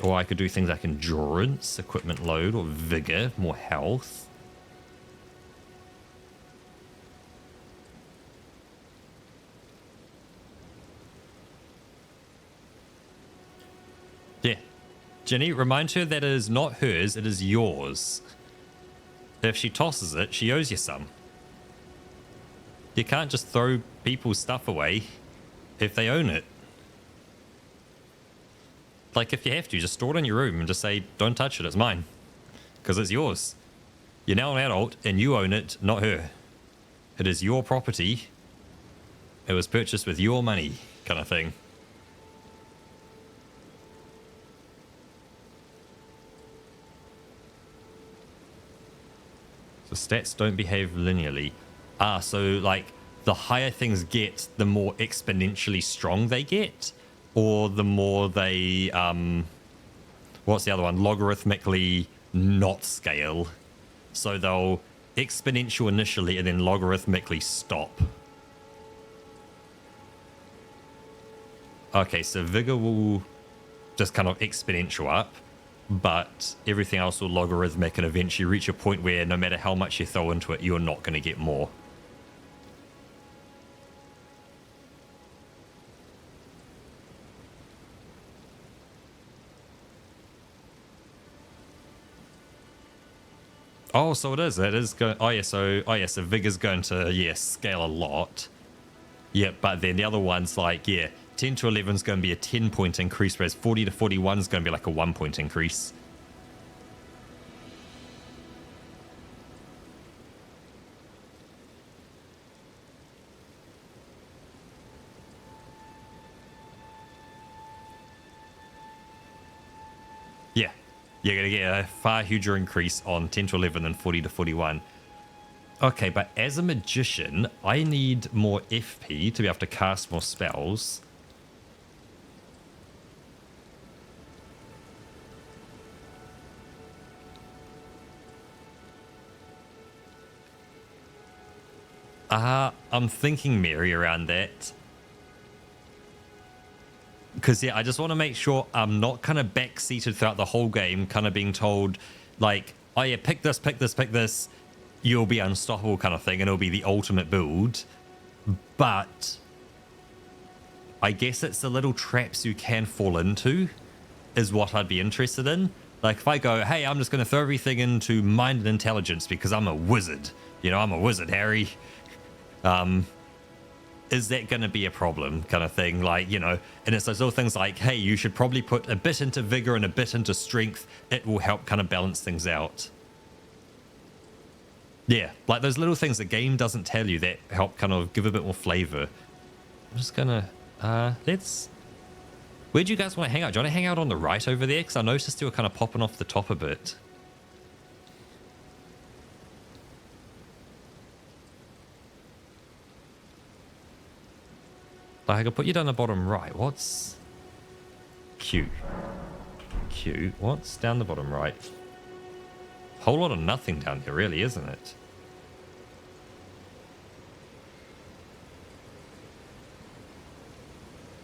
Or I could do things like endurance, equipment load, or vigor, more health. Yeah. Jenny, remind her that it is not hers, it is yours. If she tosses it, she owes you some. You can't just throw people's stuff away if they own it. Like, if you have to, just store it in your room and just say, don't touch it, it's mine. Because it's yours. You're now an adult and you own it, not her. It is your property. It was purchased with your money, kind of thing. So stats don't behave linearly. Ah, so like the higher things get, the more exponentially strong they get, or the more they what's the other one? Logarithmically not scale. So they'll exponential initially and then logarithmically stop. Okay, so vigor will just kind of exponential up, but everything else will logarithmic and eventually reach a point where no matter how much you throw into it, you're not going to get more. Oh, so it is. It is going. Oh yeah. So vigor's going to scale a lot. Yeah, but then the other one's like 10 to 11 is going to be a 10-point increase, whereas 40 to 41 is going to be like a 1-point increase. Yeah, you're going to get a far huger increase on 10 to 11 than 40 to 41. Okay, but as a magician, I need more FP to be able to cast more spells. I'm thinking Mary around that. Because, I just want to make sure I'm not kind of backseated throughout the whole game, kind of being told, like, oh yeah, pick this, pick this, pick this. You'll be unstoppable kind of thing, and it'll be the ultimate build. But I guess it's the little traps you can fall into is what I'd be interested in. Like, if I go, hey, I'm just going to throw everything into mind and intelligence because I'm a wizard. I'm a wizard, Harry. Is that going to be a problem kind of thing? Like, and it's those little things like, hey, you should probably put a bit into vigor and a bit into strength. It will help kind of balance things out. Yeah, like those little things the game doesn't tell you that help kind of give a bit more flavor. I'm just gonna, where do you guys want to hang out? Do you want to hang out on the right over there? Because I noticed you were kind of popping off the top a bit. Like, I could put you down the bottom right. What's Q? Q. What's down the bottom right? Whole lot of nothing down here, really, isn't it?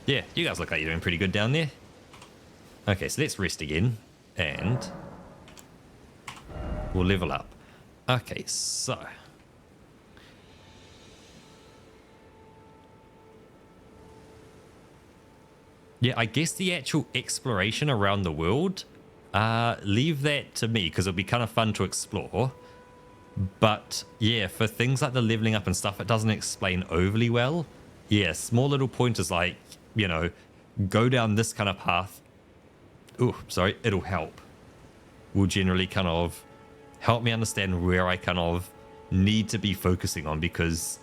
Yeah, you guys look like you're doing pretty good down there. Okay, so let's rest again, and we'll level up. Okay, so yeah, I guess the actual exploration around the world, leave that to me because it'll be kind of fun to explore. But yeah, for things like the leveling up and stuff, it doesn't explain overly well. Yeah, small little pointers like, go down this kind of path. Oh, sorry, it'll help. Will generally kind of help me understand where I kind of need to be focusing on, because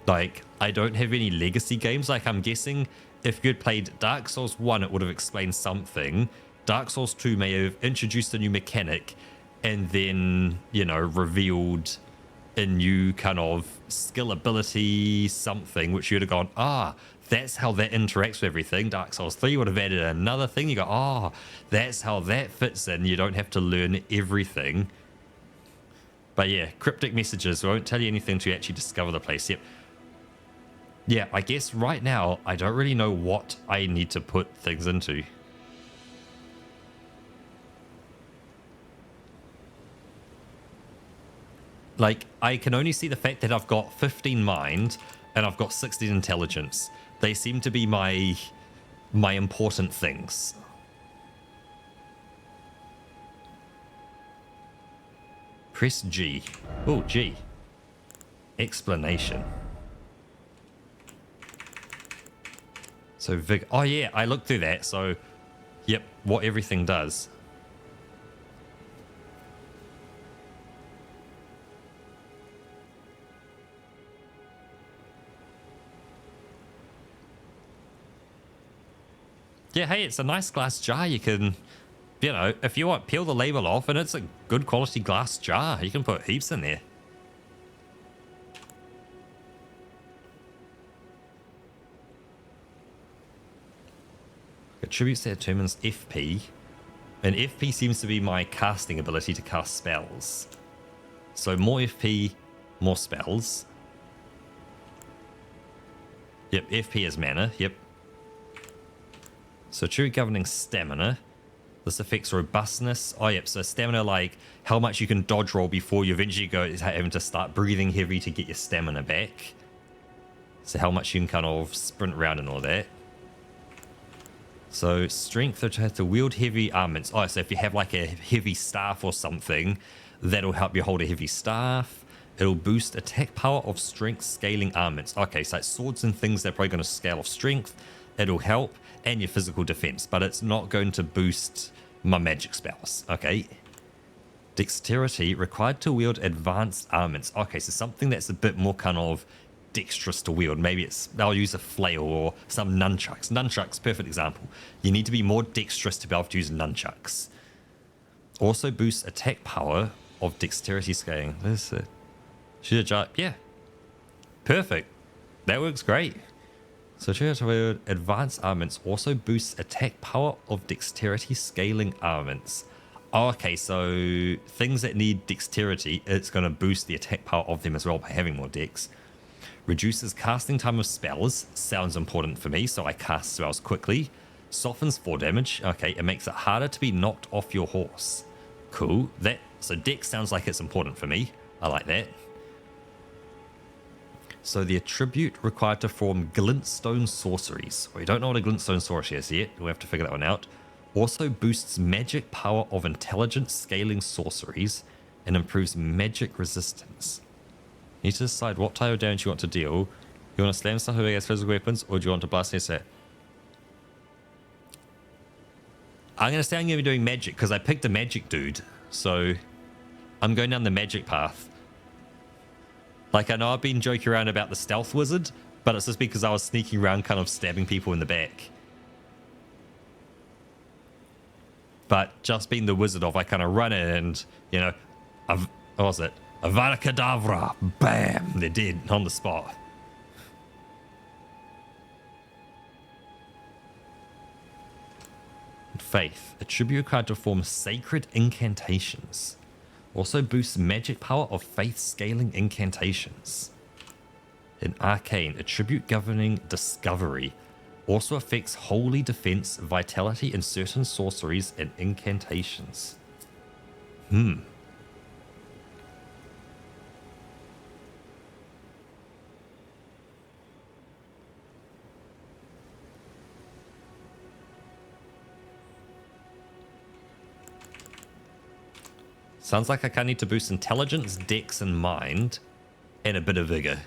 like I don't have any legacy games. Like, I'm guessing if you'd played Dark Souls 1, it would have explained something. Dark Souls 2 may have introduced a new mechanic and then, revealed a new kind of skill ability, something, which you'd have gone, that's how that interacts with everything. Dark Souls 3 would have added another thing. You go, that's how that fits in. You don't have to learn everything. But yeah, cryptic messages won't tell you anything until you actually discover the place. Yep. Yeah, I guess right now, I don't really know what I need to put things into. Like, I can only see the fact that I've got 15 mind and I've got 16 intelligence. They seem to be my important things. Press G. Oh, G. Explanation. So, oh yeah, I looked through that. So, Yep, what everything does. Yeah, hey, it's a nice glass jar. You can, you know, if you want, peel the label off, and it's a good quality glass jar. You can put heaps in there. Attributes that determines FP. And FP seems to be my casting ability to cast spells. So more FP, more spells. Yep, FP is mana. Yep. So true governing stamina. This affects robustness. Oh, yep. So stamina, like how much you can dodge roll before you eventually go having to start breathing heavy to get your stamina back. So how much you can kind of sprint around and all that. So strength, which has to wield heavy armaments. Oh, so if you have like a heavy staff or something, that'll help you hold a heavy staff. It'll boost attack power of strength scaling armaments. Okay, so it's swords and things that are probably going to scale off strength. It'll help. And your physical defense, but it's not going to boost my magic spells. Okay. Dexterity required to wield advanced armaments. Okay, so something that's a bit more kind of dexterous to wield. Maybe I'll use a flail or some nunchucks. Nunchucks, perfect example. You need to be more dexterous to be able to use nunchucks. Also boosts attack power of dexterity scaling. This is it. Yeah. Perfect. That works great. So advanced armaments also boosts attack power of dexterity scaling armaments. Oh, okay, so things that need dexterity, it's going to boost the attack power of them as well by having more dex. Reduces casting time of spells. Sounds important for me, so I cast spells quickly. Softens 4 damage. Okay, it makes it harder to be knocked off your horse. Cool. So dex sounds like it's important for me. I like that. So the attribute required to form glintstone sorceries. We don't know what a glintstone sorcery is yet. We'll have to figure that one out. Also boosts magic power of intelligence scaling sorceries and improves magic resistance. You need to decide what type of damage you want to deal. You want to slam stuff against physical weapons, or do you want to blast it? I'm going to say I'm going to be doing magic because I picked a magic dude. So I'm going down the magic path. Like, I know I've been joking around about the stealth wizard, but it's just because I was sneaking around kind of stabbing people in the back. But just being the wizard of, I kind of run in and, you know, what was it? Avada Kedavra. Bam! They're dead on the spot. Faith. Attribute required to form sacred incantations. Also boosts magic power of faith scaling incantations. In Arcane, attribute governing discovery. Also affects holy defense, vitality in certain sorceries and incantations. Sounds like I kind of need to boost intelligence, dex, and mind, and a bit of vigor.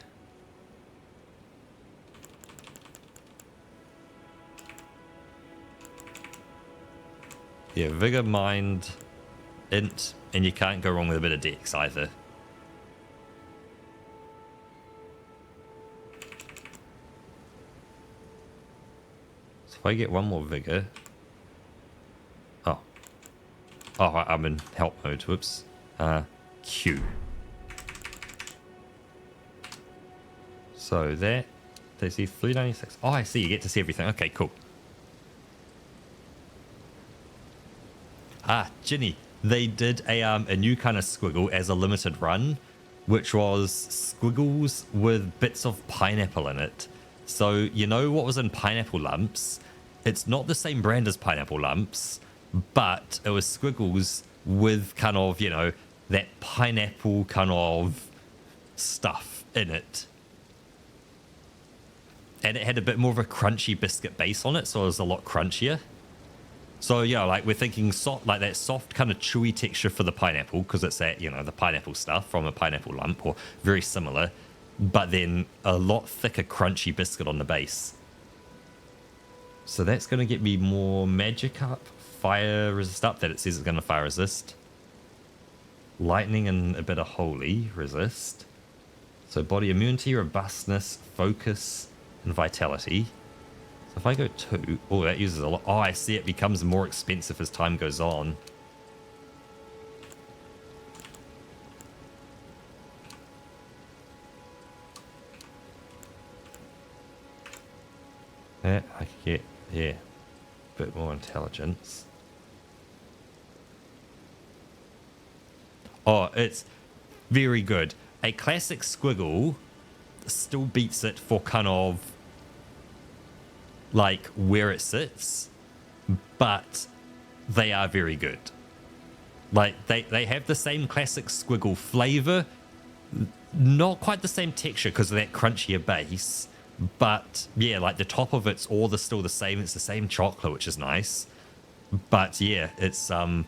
Yeah, vigor, mind, int, and you can't go wrong with a bit of dex either. So if I get one more vigor... Oh, I'm in help mode. Whoops. Q. So that... They see 396. Oh, I see. You get to see everything. Okay, cool. Ginny. They did a new kind of squiggle as a limited run, which was squiggles with bits of pineapple in it. So, you know what was in pineapple lumps? It's not the same brand as pineapple lumps, but it was squiggles with kind of, you know, that pineapple kind of stuff in it. And it had a bit more of a crunchy biscuit base on it, so it was a lot crunchier. So, yeah, like we're thinking soft, like that soft kind of chewy texture for the pineapple, because it's that, you know, the pineapple stuff from a pineapple lump, or very similar, but then a lot thicker crunchy biscuit on the base. So that's going to get me more magic up, fire resist up that it says it's going to fire resist. Lightning and a bit of holy resist. So body immunity, robustness, focus, and vitality. So if I go 2, oh, that uses a lot. Oh, I see it becomes more expensive as time goes on. Yeah, I could get, yeah, a bit more intelligence. Oh, it's very good. A classic squiggle still beats it for kind of like where it sits, but they are very good. Like they have the same classic squiggle flavor, not quite the same texture because of that crunchier base, but yeah, like the top of it's all still the same. It's the same chocolate, which is nice. But yeah, it's a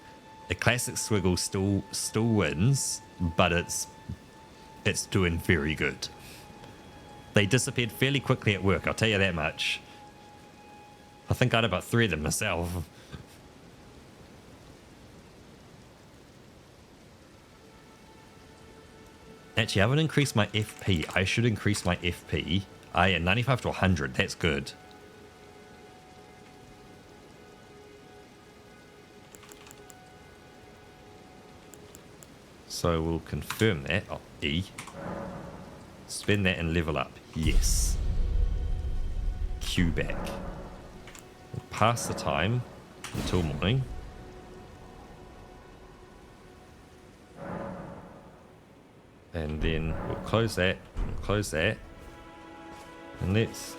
classic squiggle still wins, but it's doing very good. They disappeared fairly quickly at work, I'll tell you that much. I think I had about 3 of them myself. Actually, I haven't increased my FP. I should increase my FP. Yeah, 95 to 100. That's good. So we'll confirm that. Oh, E. Spend that and level up. Yes. Q back. We'll pass the time until morning. And then we'll close that, and close that. And let's...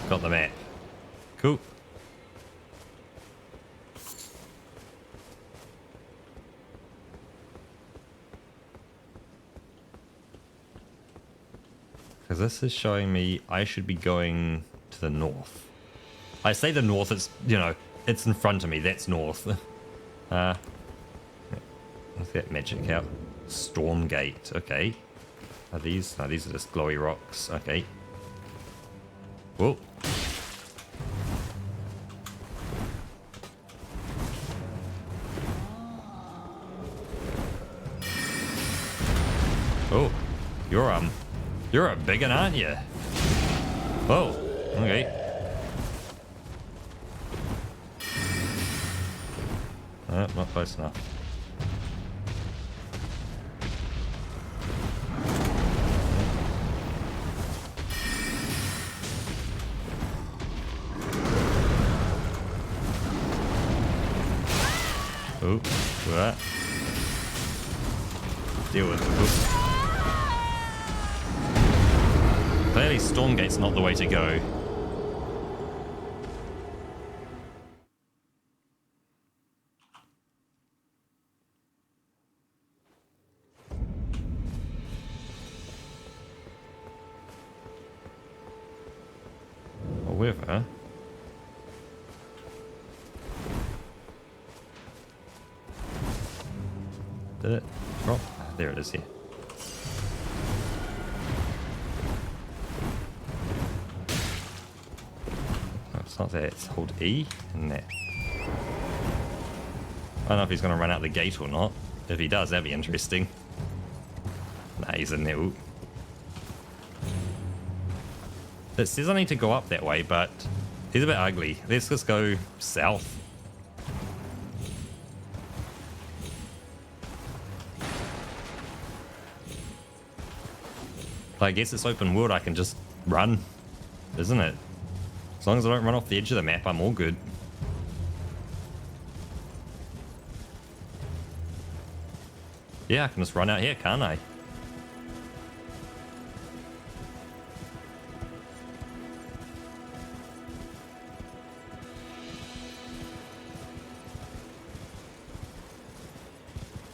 got the map. Cool. Because this is showing me I should be going to the north. I say the north, it's, you know, it's in front of me. That's north. What's that magic out? Stormgate. Okay. Are these? No, these are just glowy rocks. Okay. Whoa. Oh, you're a big one, aren't you? Oh, okay. Not close enough. Oh, what? Deal with it. Oops. Clearly Stormgate's not the way to go. However... Did it drop? There it is here. No, it's not there. It's hold E and that. I don't know if he's going to run out the gate or not. If he does, that'd be interesting. Nah, he's in there. Ooh. It says I need to go up that way, but he's a bit ugly. Let's just go south. I guess it's open world, I can just run, isn't it? As long as I don't run off the edge of the map, I'm all good. Yeah, I can just run out here, can't I?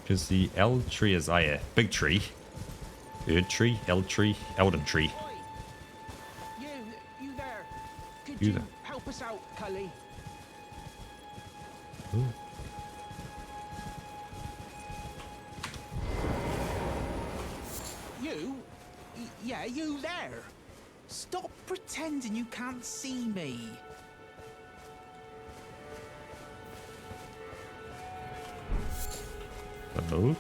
Because the L tree is a big tree. Erd tree, L tree, Elden tree. Oi! You there? Could You you there. help us out, Cully? Ooh. You? Yeah, you there? Stop pretending you can't see me. Hello?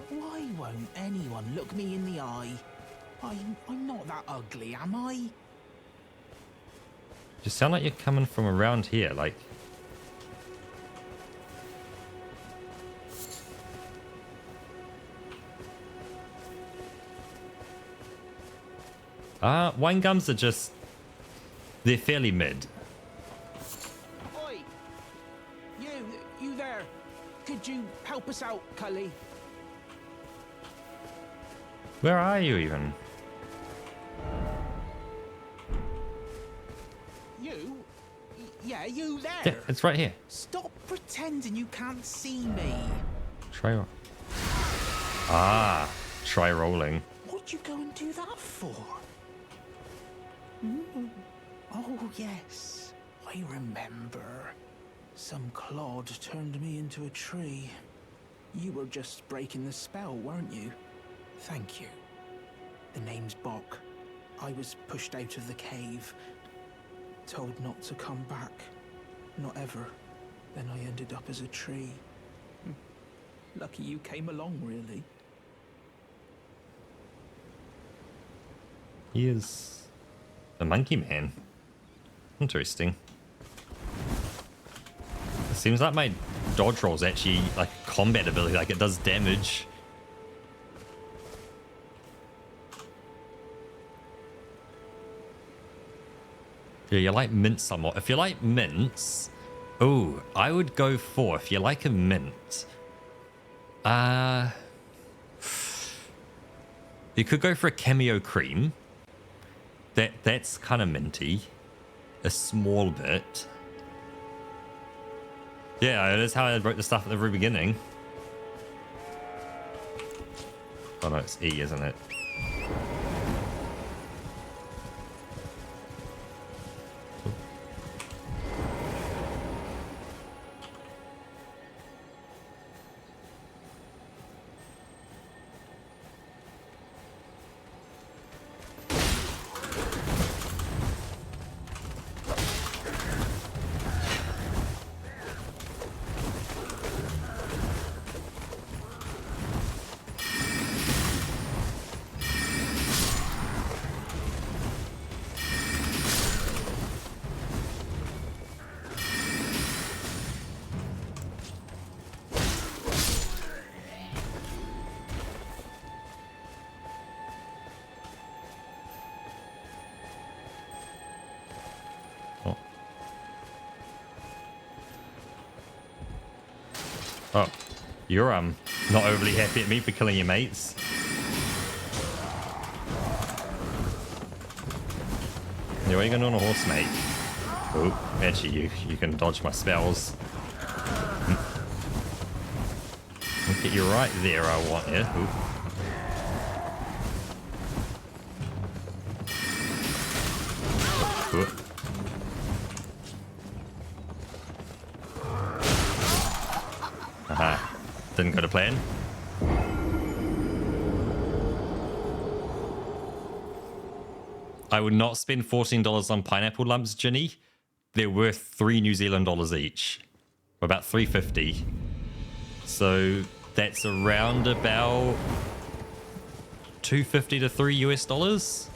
Why won't anyone look me in the eye? I'm not that ugly, am I? You sound like you're coming from around here, like. Wine gums are just. They're fairly mid. Oi! You there? Could you help us out, Cully? Where are you even? You? Yeah, you Yeah, there? it's right here. Stop pretending you can't see me. Try. Ah, try rolling. What'd you go and do that for? Oh, yes. I remember. Some clod turned me into a tree. You were just breaking the spell, weren't you? Thank you. The name's Bok. I was pushed out of the cave. Told not to come back. Not ever. Then I ended up as a tree. Lucky you came along, really. He is a monkey man. Interesting. It seems like my dodge roll is actually like a combat ability, like it does damage. Yeah, you like mint somewhat. If you like mints, oh, I would go for, if you like a mint, you could go for a cameo cream. That's kind of minty. A small bit. Yeah, it is how I wrote the stuff at the very beginning. Oh no, it's E, isn't it? Oh, you're not overly happy at me for killing your mates. Yeah, what are you gonna do on a horse, mate? Oh, actually, you can dodge my spells. I'll get you right there. I want you. Ooh. Ooh. Aha. Didn't go to plan. I would not spend $14 on pineapple lumps, Ginny. They're worth 3 New Zealand dollars each. Or about $3.50. So that's around about $2.50 to $3 US dollars.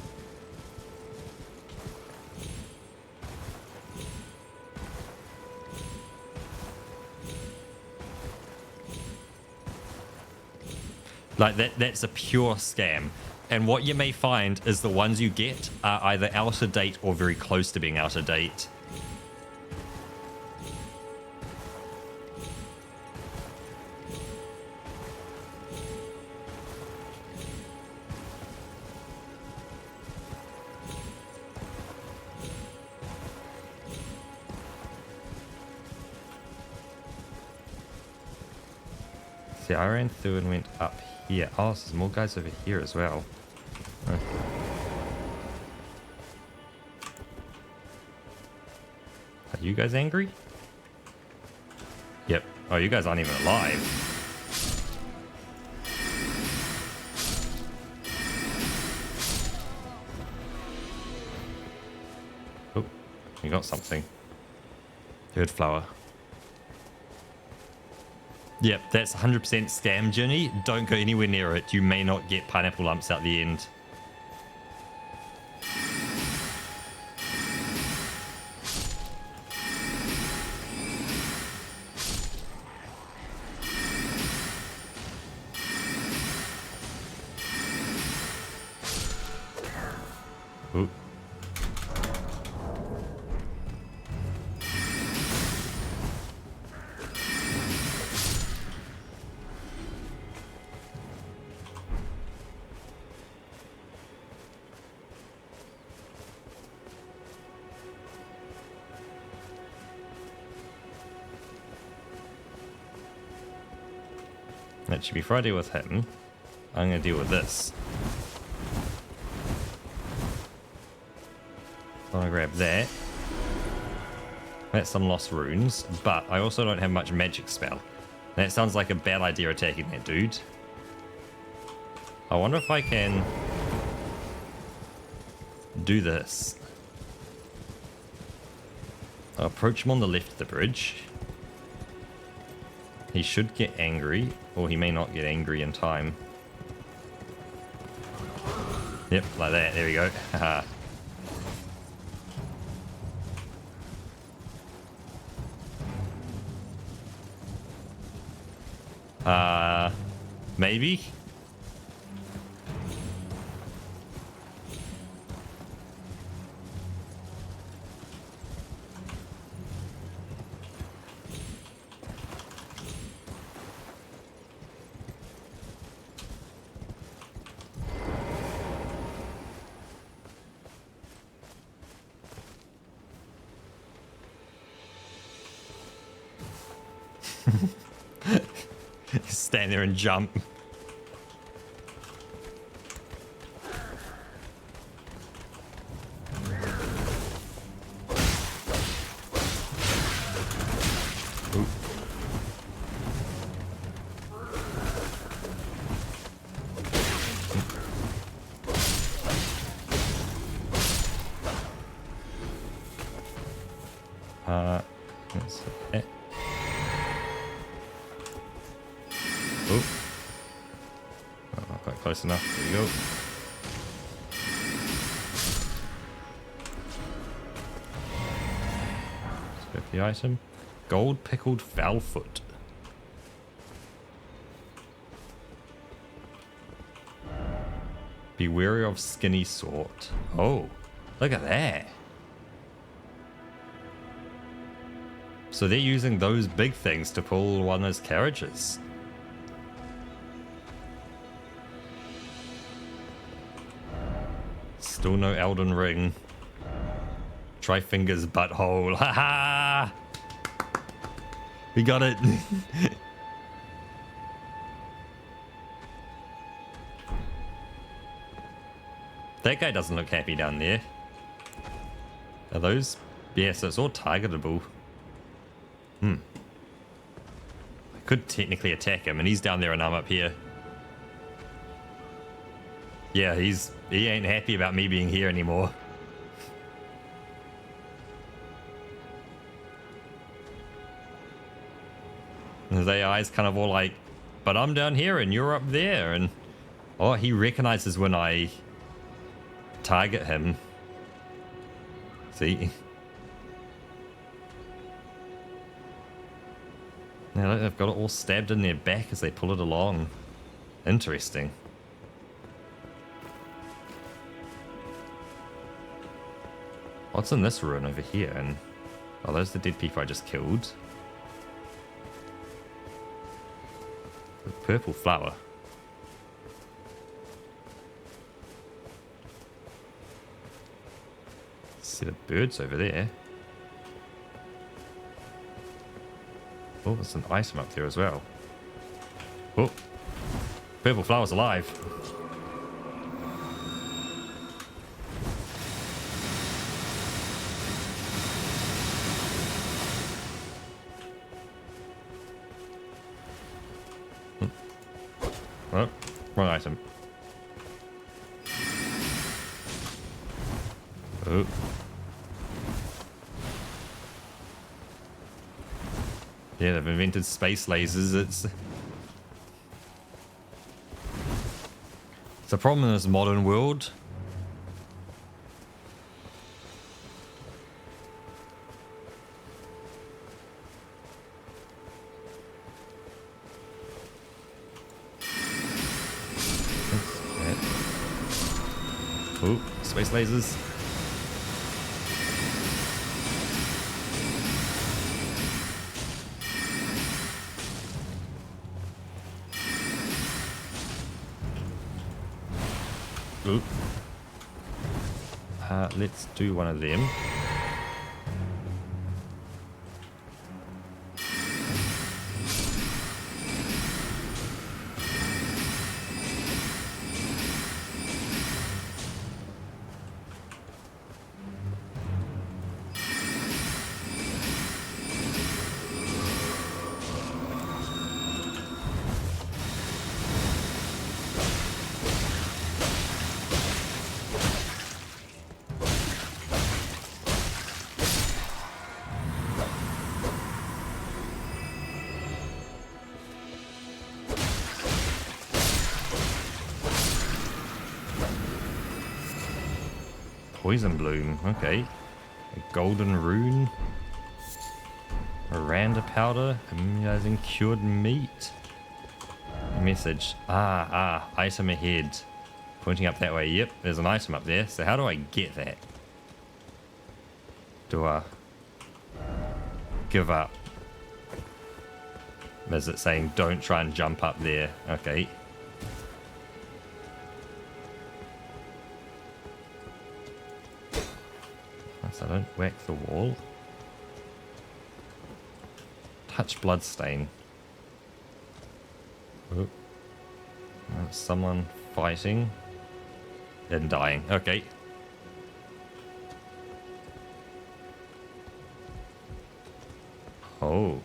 Like that's a pure scam. And what you may find is the ones you get are either out of date or very close to being out of date. See, I ran through and went up here. Oh, there's more guys over here as well. Huh. Are you guys angry? Yep. Oh, you guys aren't even alive. Oh, you got something. Good flower. Yep, that's 100% scam, Ginny. Don't go anywhere near it. You may not get pineapple lumps out the end. Ooh. Actually, before I deal with him, I'm going to deal with this. I'm going to grab that. That's some lost runes, but I also don't have much magic spell. That sounds like a bad idea attacking that dude. I wonder if I can do this. I'll approach him on the left of the bridge. He should get angry, or he may not get angry in time. Yep, like that. There we go. Haha. Maybe? Stand there and jump. Ooh. Let's see. Oh. Oh, not quite close enough. There you go. Let's go for the item. Gold pickled foulfoot. Be wary of skinny sort. Oh, look at that. So they're using those big things to pull one of those carriages. Still no Elden Ring. Try fingers butthole. Haha! We got it. That guy doesn't look happy down there. Are those? Yeah, so it's all targetable. I could technically attack him, and he's down there and I'm up here. Yeah, he ain't happy about me being here anymore. And his AI's kind of all like, but I'm down here and you're up there, and oh, he recognizes when I target him. See? Now look, they've got it all stabbed in their back as they pull it along. Interesting. What's in this ruin over here? And oh, those are the dead people I just killed. The purple flower. Set of birds over there. Oh, there's an item up there as well. Oh, purple flower's alive. Oh, wrong item. Oh. Yeah, they've invented space lasers. It's a problem in this modern world. Oh, space lasers. Ooh. Let's do one of them. Poison bloom, okay. A golden rune. Miranda powder, immunizing cured meat. Message. Item ahead. Pointing up that way. Yep, there's an item up there. So how do I get that? Do I give up? Is it saying don't try and jump up there? Okay. So don't whack the wall. Touch bloodstain. Oh. Someone fighting. Then dying. Okay. Oh.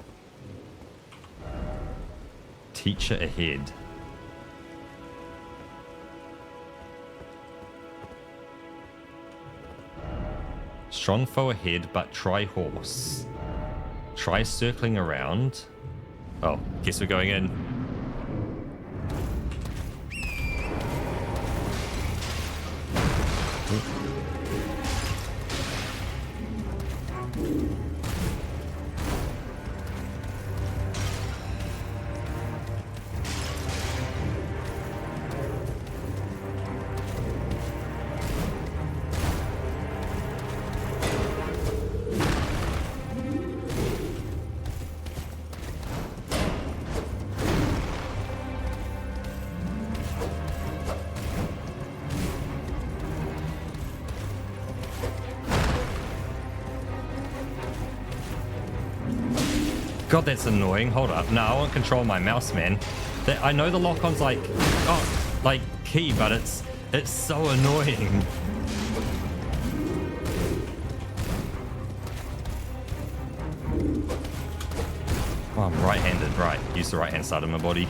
Teacher ahead. Strong foe ahead, but try horse. Try circling around. Oh, guess we're going in. God, that's annoying. Hold up. No, I want to control my mouse, man. I know the lock-on's like, like key, but it's so annoying. Oh, I'm right-handed. Right. Use the right-hand side of my body.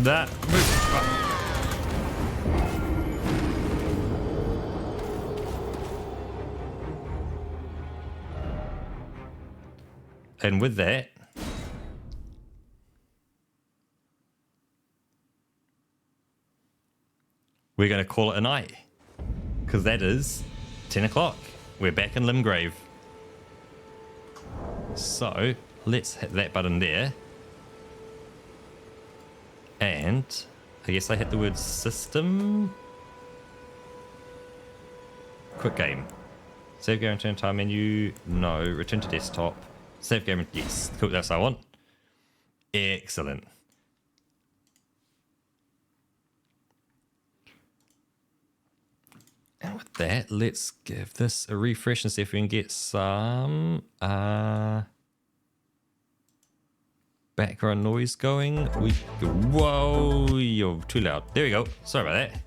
That move. And with that, we're going to call it a night. Because that is 10 o'clock. We're back in Limgrave. So, let's hit that button there. And I guess I hit the word system. Quick game. Save game, return time menu. No. Return to desktop. Save game. Yes. Cool. That's what I want. Excellent. And with that, let's give this a refresh and see if we can get some background noise going. Whoa, you're too loud. There we go. Sorry about that.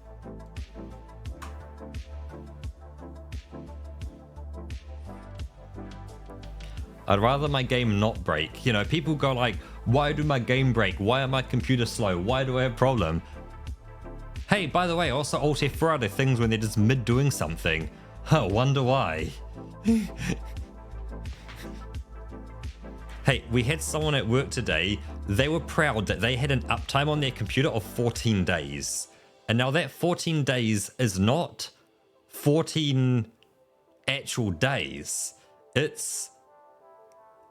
I'd rather my game not break. You know, people go like, why do my game break? Why am my computer slow? Why do I have a problem? Hey, by the way, also Alt F4 are things when they're just mid doing something. Wonder why. Hey, we had someone at work today. They were proud that they had an uptime on their computer of 14 days. And now that 14 days is not 14 actual days. It's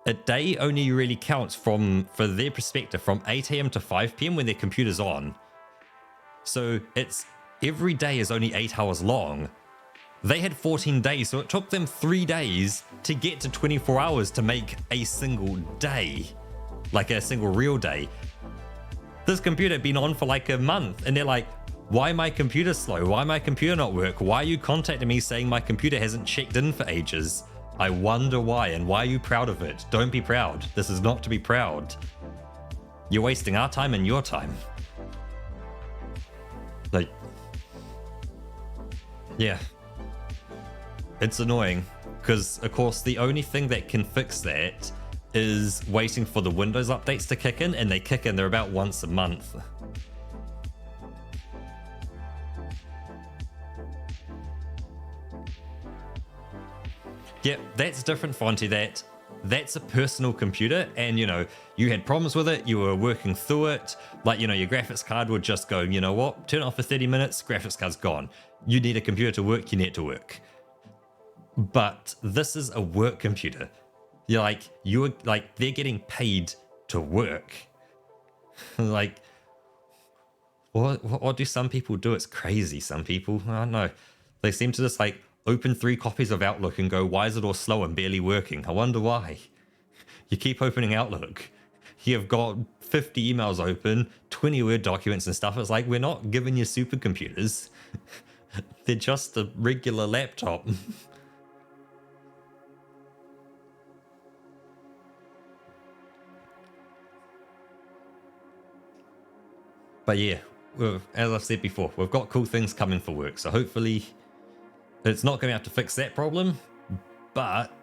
a day only really counts for their perspective, from 8 a.m. to 5 p.m. when their computer's on. So it's every day is only 8 hours long. They had 14 days, so it took them 3 days to get to 24 hours to make a single day, like a single real day. This computer had been on for like a month, and they're like, why my computer slow? Why my computer not work? Why are you contacting me saying my computer hasn't checked in for ages? I wonder why, and why are you proud of it? Don't be proud. This is not to be proud. You're wasting our time and your time. Like, yeah. It's annoying, because, of course, the only thing that can fix that is waiting for the Windows updates to kick in, and they kick in, they're about once a month. Yeah, that's different, Fonty. That's a personal computer, and, you know, you had problems with it, you were working through it, like, you know, your graphics card would just go, you know what, turn it off for 30 minutes, graphics card's gone. You need a computer to work, you need it to work. But this is a work computer. You're they're getting paid to work. Like, what do some people do? It's crazy. Some people, I don't know. They seem to just like open 3 copies of Outlook and go, why is it all slow and barely working? I wonder why. You keep opening Outlook. You've got 50 emails open, 20 Word documents and stuff. It's like, we're not giving you supercomputers. They're just a regular laptop. But yeah, as I've said before, we've got cool things coming for work. So hopefully it's not going to have to fix that problem, but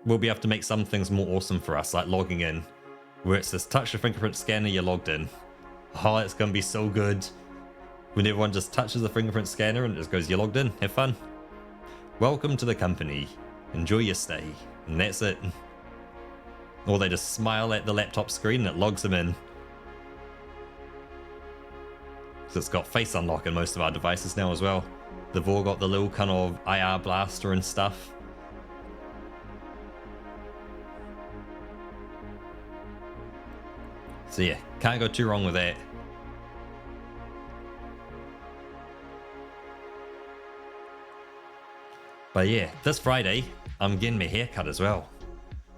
we'll be able to make some things more awesome for us, like logging in, where it says touch the fingerprint scanner, you're logged in. Oh, it's going to be so good when everyone just touches the fingerprint scanner and it just goes, you're logged in, have fun. Welcome to the company. Enjoy your stay. And that's it. Or they just smile at the laptop screen and it logs them in. So it's got face unlock in most of our devices now as well. They've all got the little kind of IR blaster and stuff. So yeah, can't go too wrong with that. But yeah, this Friday, I'm getting my hair cut as well.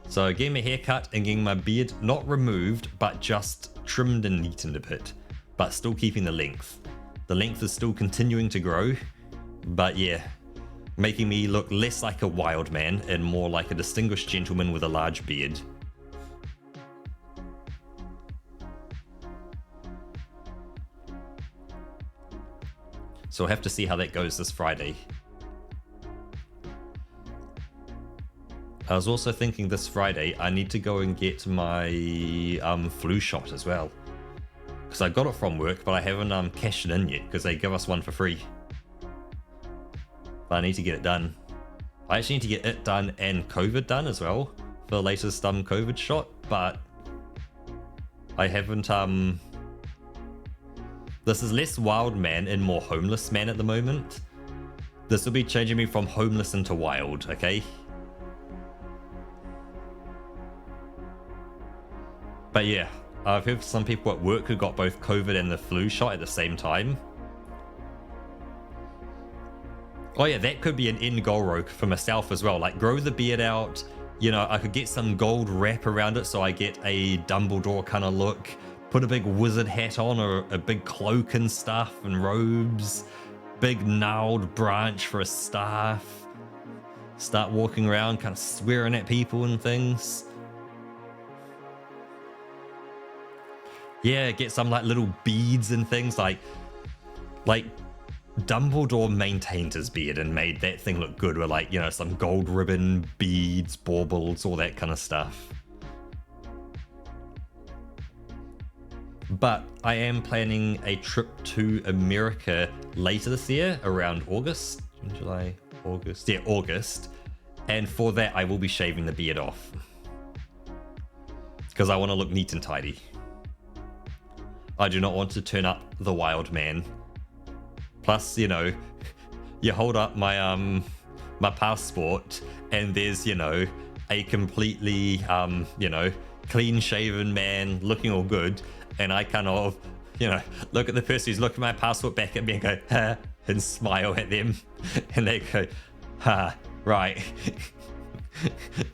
So getting my hair cut and getting my beard not removed, but just trimmed and neatened a bit. But still keeping the length. The length is still continuing to grow. But yeah, making me look less like a wild man and more like a distinguished gentleman with a large beard. So we'll have to see how that goes this Friday. I was also thinking this Friday I need to go and get my flu shot as well. because I got it from work, but I haven't cashed it in yet because they give us one for free. But I need to get it done. I actually need to get it done and COVID done as well for the latest COVID shot, but I haven't. This is less wild man and more homeless man at the moment. This will be changing me from homeless into wild, okay? But yeah, I've heard some people at work who got both COVID and the flu shot at the same time. Oh yeah, that could be an end goal, Roke, for myself as well. Like, grow the beard out. You know, I could get some gold wrap around it so I get a Dumbledore kind of look. Put a big wizard hat on, or a big cloak and stuff, and robes. Big gnarled branch for a staff. Start walking around, kind of swearing at people and things. Yeah, get some like little beads and things, like Dumbledore maintained his beard and made that thing look good with, like, you know, some gold ribbon, beads, baubles, all that kind of stuff. But I am planning a trip to America later this year, around August, July, August, yeah, August. And for that, I will be shaving the beard off because I want to look neat and tidy. I do not want to turn up the wild man. Plus, you know, you hold up my my passport and there's, you know, a completely you know, clean shaven man looking all good, and I kind of, you know, look at the person who's looking at my passport back at me and go, ha, and smile at them, and they go, ha, right.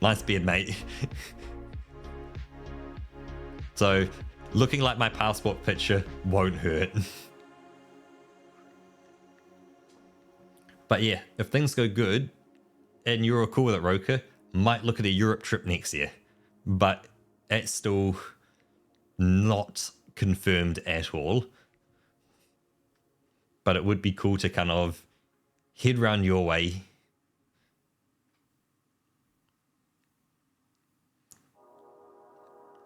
Nice beard, mate. So looking like my passport picture won't hurt. But yeah, if things go good and you're cool with it, Roka, might look at a Europe trip next year. But it's still not confirmed at all. But it would be cool to kind of head round your way.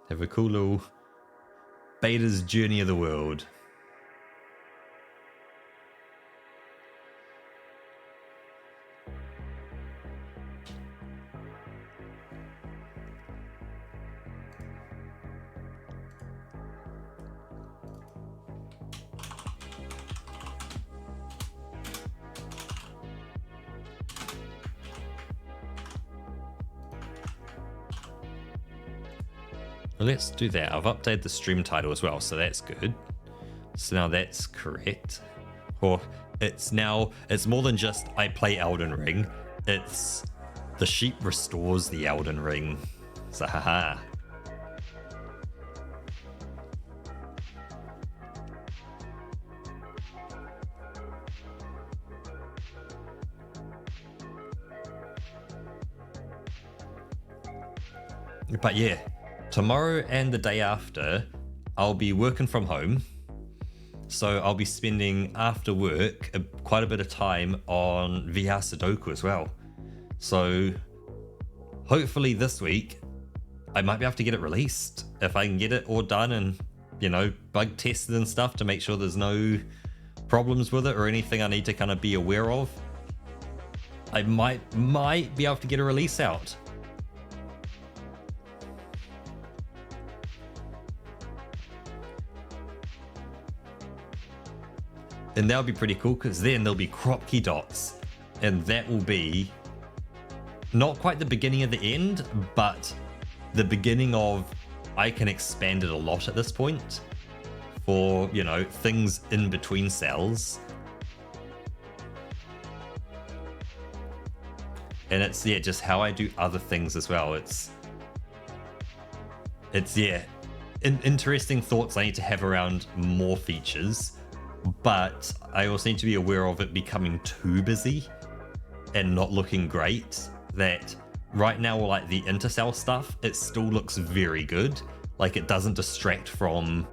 Have a cool little Beta's Journey of the World. Well, let's do that. I've updated the stream title as well, so that's good. So now that's correct. Or it's more than just I play Elden Ring. It's the sheep restores the Elden Ring. So haha. But yeah, tomorrow and the day after, I'll be working from home. So I'll be spending after work quite a bit of time on VR Sudoku as well. So hopefully this week, I might be able to get it released. If I can get it all done and, you know, bug tested and stuff to make sure there's no problems with it or anything I need to kind of be aware of, I might be able to get a release out. And that'll be pretty cool, because then there'll be Kropki dots, and that will be not quite the beginning of the end, but the beginning of I can expand it a lot at this point for, you know, things in between cells. And it's, yeah, just how I do other things as well. It's yeah, interesting thoughts I need to have around more features. But I also need to be aware of it becoming too busy and not looking great. That right now, like the intercell stuff, it still looks very good. Like, it doesn't distract from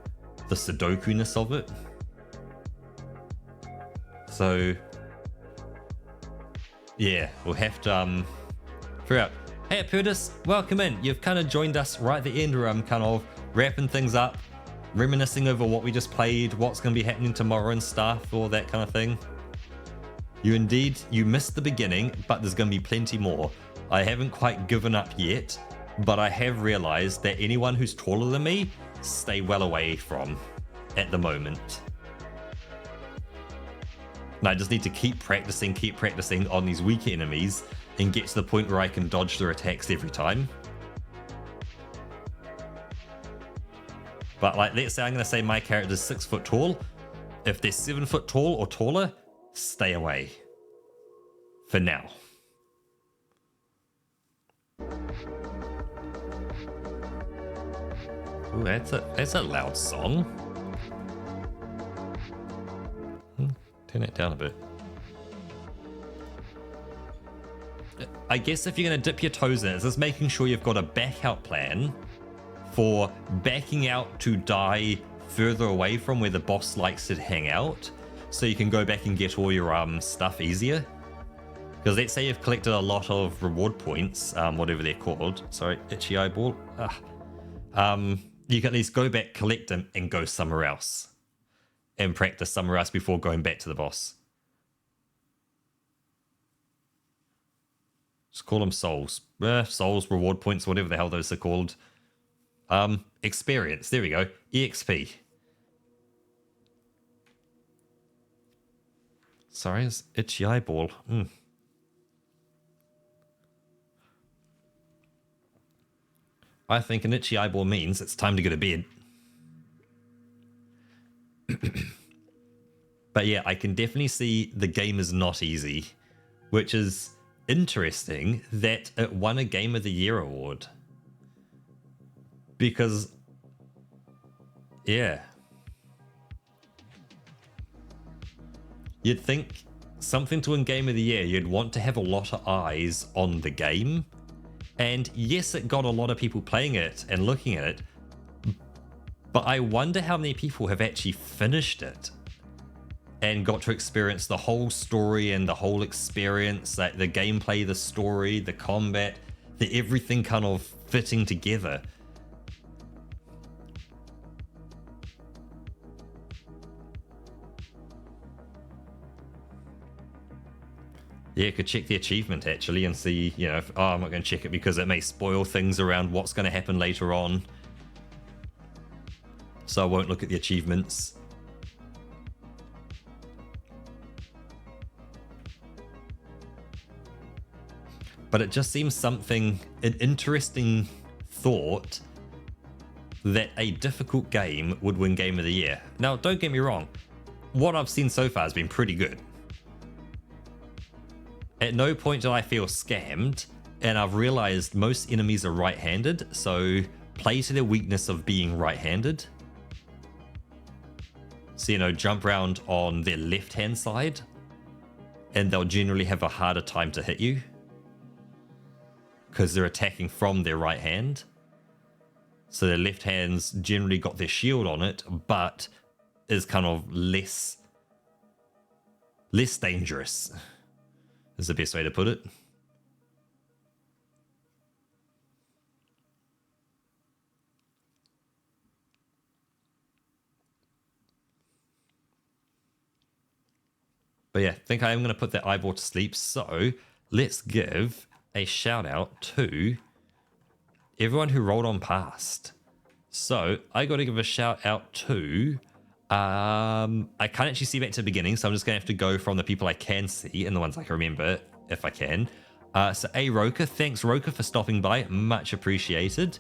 the Sudoku-ness of it. So yeah, we'll have to figure out. Hey Apertus, welcome in. You've kind of joined us right at the end where I'm kind of wrapping things up. reminiscing over what we just played, what's going to be happening tomorrow and stuff, all that kind of thing. You missed the beginning, but there's going to be plenty more. I haven't quite given up yet, but I have realized that anyone who's taller than me, stay well away from at the moment. And I just need to keep practicing on these weak enemies and get to the point where I can dodge their attacks every time. But like, let's say I'm going to say my character's 6 foot tall. If they're 7 foot tall or taller, stay away. For now. Ooh, that's a loud song. Turn it down a bit. I guess if you're going to dip your toes in, it's just making sure you've got a back out plan for backing out to die further away from where the boss likes to hang out, so you can go back and get all your stuff easier. Because let's say you've collected a lot of reward points, whatever they're called. Sorry, itchy eyeball. You can at least go back, collect them, and go somewhere else. And practice somewhere else before going back to the boss. Just call them souls. Souls, reward points, whatever the hell those are called. Experience. There we go. EXP. Sorry, it's itchy eyeball. I think an itchy eyeball means it's time to go to bed. But yeah, I can definitely see the game is not easy, which is interesting that it won a Game of the Year award. Because, yeah. You'd think something to win Game of the Year, you'd want to have a lot of eyes on the game. And yes, it got a lot of people playing it and looking at it, but I wonder how many people have actually finished it and got to experience the whole story and the whole experience, like the gameplay, the story, the combat, the everything kind of fitting together. Yeah, you could check the achievement actually and see, you know, if, I'm not going to check it because it may spoil things around what's going to happen later on. So I won't look at the achievements. But it just seems an interesting thought that a difficult game would win Game of the Year. Now, don't get me wrong. What I've seen so far has been pretty good. At no point did I feel scammed, and I've realized most enemies are right-handed, so play to their weakness of being right-handed. So, you know, jump around on their left-hand side, and they'll generally have a harder time to hit you, because they're attacking from their right hand. So their left hand's generally got their shield on it, but is kind of less dangerous, is the best way to put it. But yeah, I think I am going to put that eyeball to sleep. So let's give a shout out to everyone who rolled on past. So I got to give a shout out to I can't actually see back to the beginning, so I'm just gonna have to go from the people I can see and the ones I can remember if I can. So Roka, thanks Roka for stopping by, much appreciated.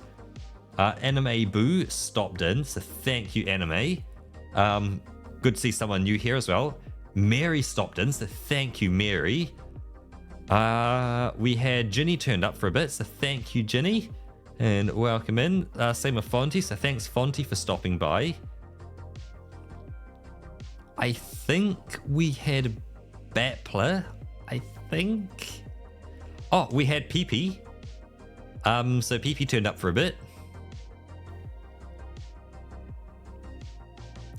Anime Boo stopped in, so thank you Anime. Good to see someone new here as well. Mary stopped in, so thank you Mary. We had Ginny turned up for a bit, so thank you Ginny, and welcome in. Same with Fonty, so thanks Fonty for stopping by. I think we had Batpler, I think. Oh, we had PP. So PP turned up for a bit.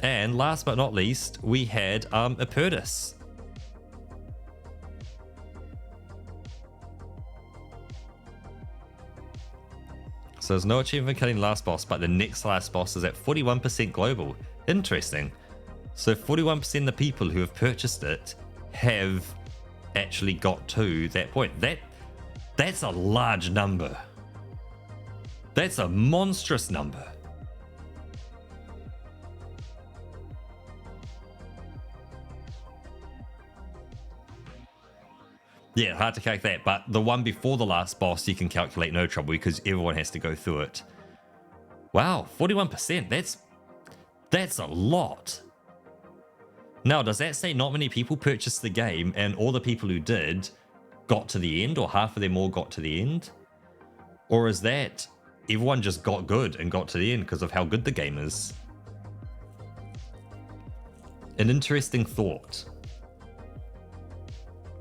And last but not least, we had Apertus. So there's no achievement for killing the last boss, but the next last boss is at 41% global. Interesting. So 41% of the people who have purchased it have actually got to that point. That's a large number. That's a monstrous number. Yeah, hard to calculate, but the one before the last boss you can calculate no trouble because everyone has to go through it. Wow, 41%. That's a lot. Now, does that say not many people purchased the game and all the people who did got to the end, or half of them all got to the end? Or is that everyone just got good and got to the end because of how good the game is? An interesting thought.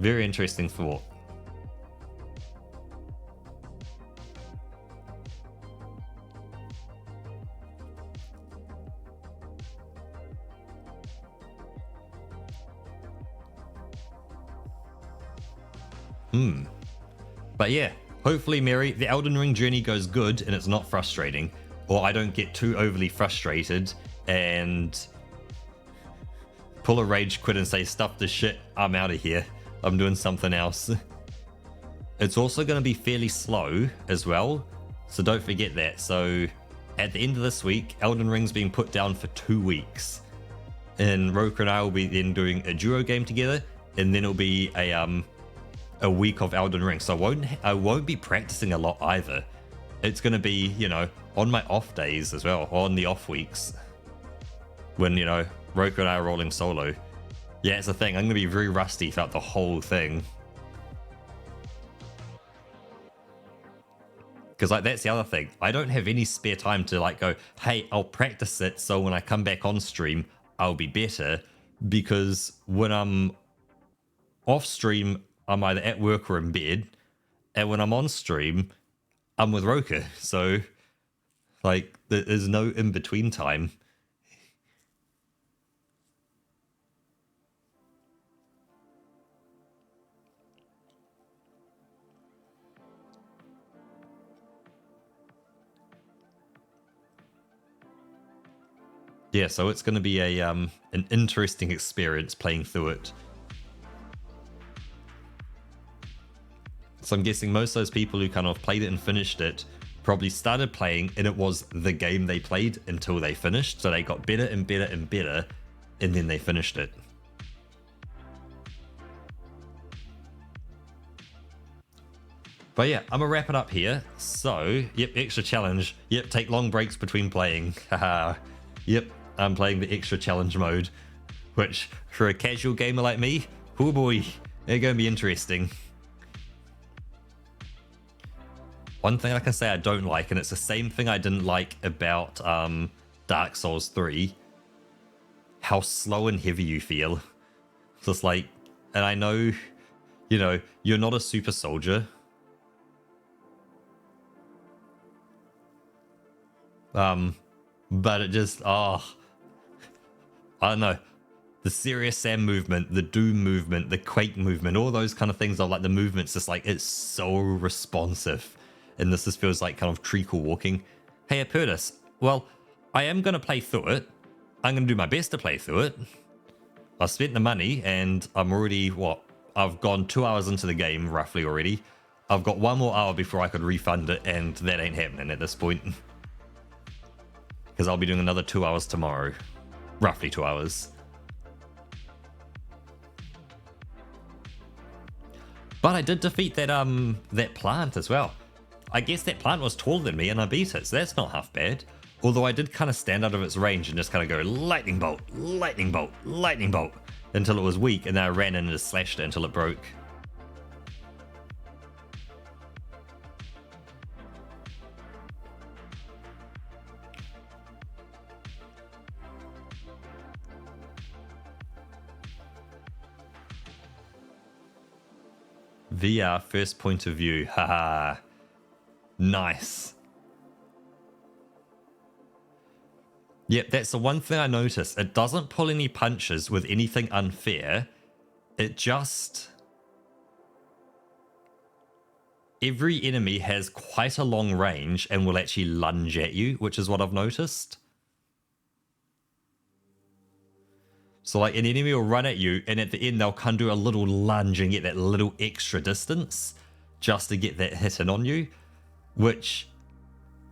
Very interesting thought. But yeah, hopefully, Mary, the Elden Ring journey goes good and it's not frustrating, or I don't get too overly frustrated and pull a rage quit and say, stuff this shit, I'm out of here. I'm doing something else. It's also going to be fairly slow as well, so don't forget that. So at the end of this week, Elden Ring's being put down for 2 weeks. And Roker and I will be then doing a duo game together, and then it'll be a week of Elden Ring. So I won't be practicing a lot either. It's going to be, you know, on my off days as well, on the off weeks, when, you know, Roker and I are rolling solo. Yeah, it's the thing. I'm going to be very rusty throughout the whole thing. Because, like, that's the other thing. I don't have any spare time to, like, go, hey, I'll practice it so when I come back on stream, I'll be better. Because when I'm off stream, I'm either at work or in bed. And when I'm on stream, I'm with Roker. So, like, there's no in-between time. Yeah, so it's going to be a an interesting experience playing through it. So I'm guessing most of those people who kind of played it and finished it probably started playing and it was the game they played until they finished. So they got better and better and better, and then they finished it. But yeah, I'm going to wrap it up here. So, yep, extra challenge. Yep, take long breaks between playing. Haha. Yep, I'm playing the extra challenge mode, which for a casual gamer like me, oh boy, they're going to be interesting. One thing I can say I don't like, and it's the same thing I didn't like about Dark Souls 3, how slow and heavy you feel. Just like, and I know, you know, you're not a super soldier. But it just, I don't know. The Serious Sam movement, the Doom movement, the Quake movement, all those kind of things are like the movements, just like, it's so responsive. And this just feels like kind of treacle walking. Hey, Apertus, well, I am going to play through it. I'm going to do my best to play through it. I've spent the money and I'm already, I've gone 2 hours into the game roughly already. I've got 1 more hour before I could refund it, and that ain't happening at this point. Because I'll be doing another 2 hours tomorrow. Roughly 2 hours. But I did defeat that plant as well. I guess that plant was taller than me and I beat it, so that's not half bad. Although I did kind of stand out of its range and just kind of go lightning bolt, lightning bolt, lightning bolt until it was weak, and then I ran in and just slashed it until it broke. VR first point of view, haha. Nice. Yep, that's the one thing I noticed. It doesn't pull any punches with anything unfair. It just every enemy has quite a long range and will actually lunge at you, which is what I've noticed. So like an enemy will run at you, and at the end they'll kind of do a little lunge and get that little extra distance just to get that hit in on you, which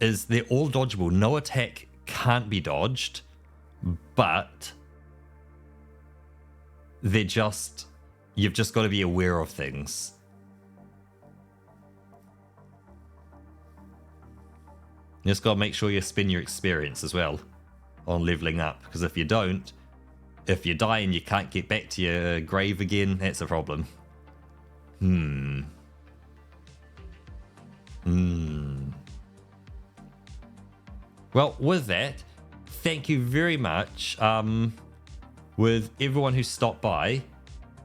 is they're all dodgeable. No attack can't be dodged, but they're just, you've just got to be aware of things. You just got to make sure you spend your experience as well on leveling up, because if you don't, if you die and you can't get back to your grave again, that's a problem. Well, with that, thank you very much with everyone who stopped by.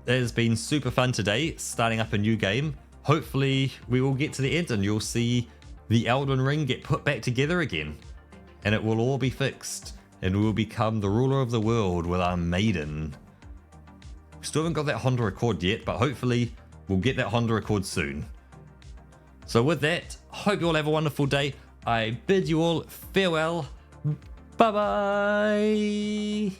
It has been super fun today, starting up a new game. Hopefully we will get to the end and you'll see the Elden Ring get put back together again. And it will all be fixed. And we will become the ruler of the world with our maiden. Still haven't got that Honda Accord yet, but hopefully we'll get that Honda Accord soon. So with that, hope you all have a wonderful day. I bid you all farewell. Bye bye.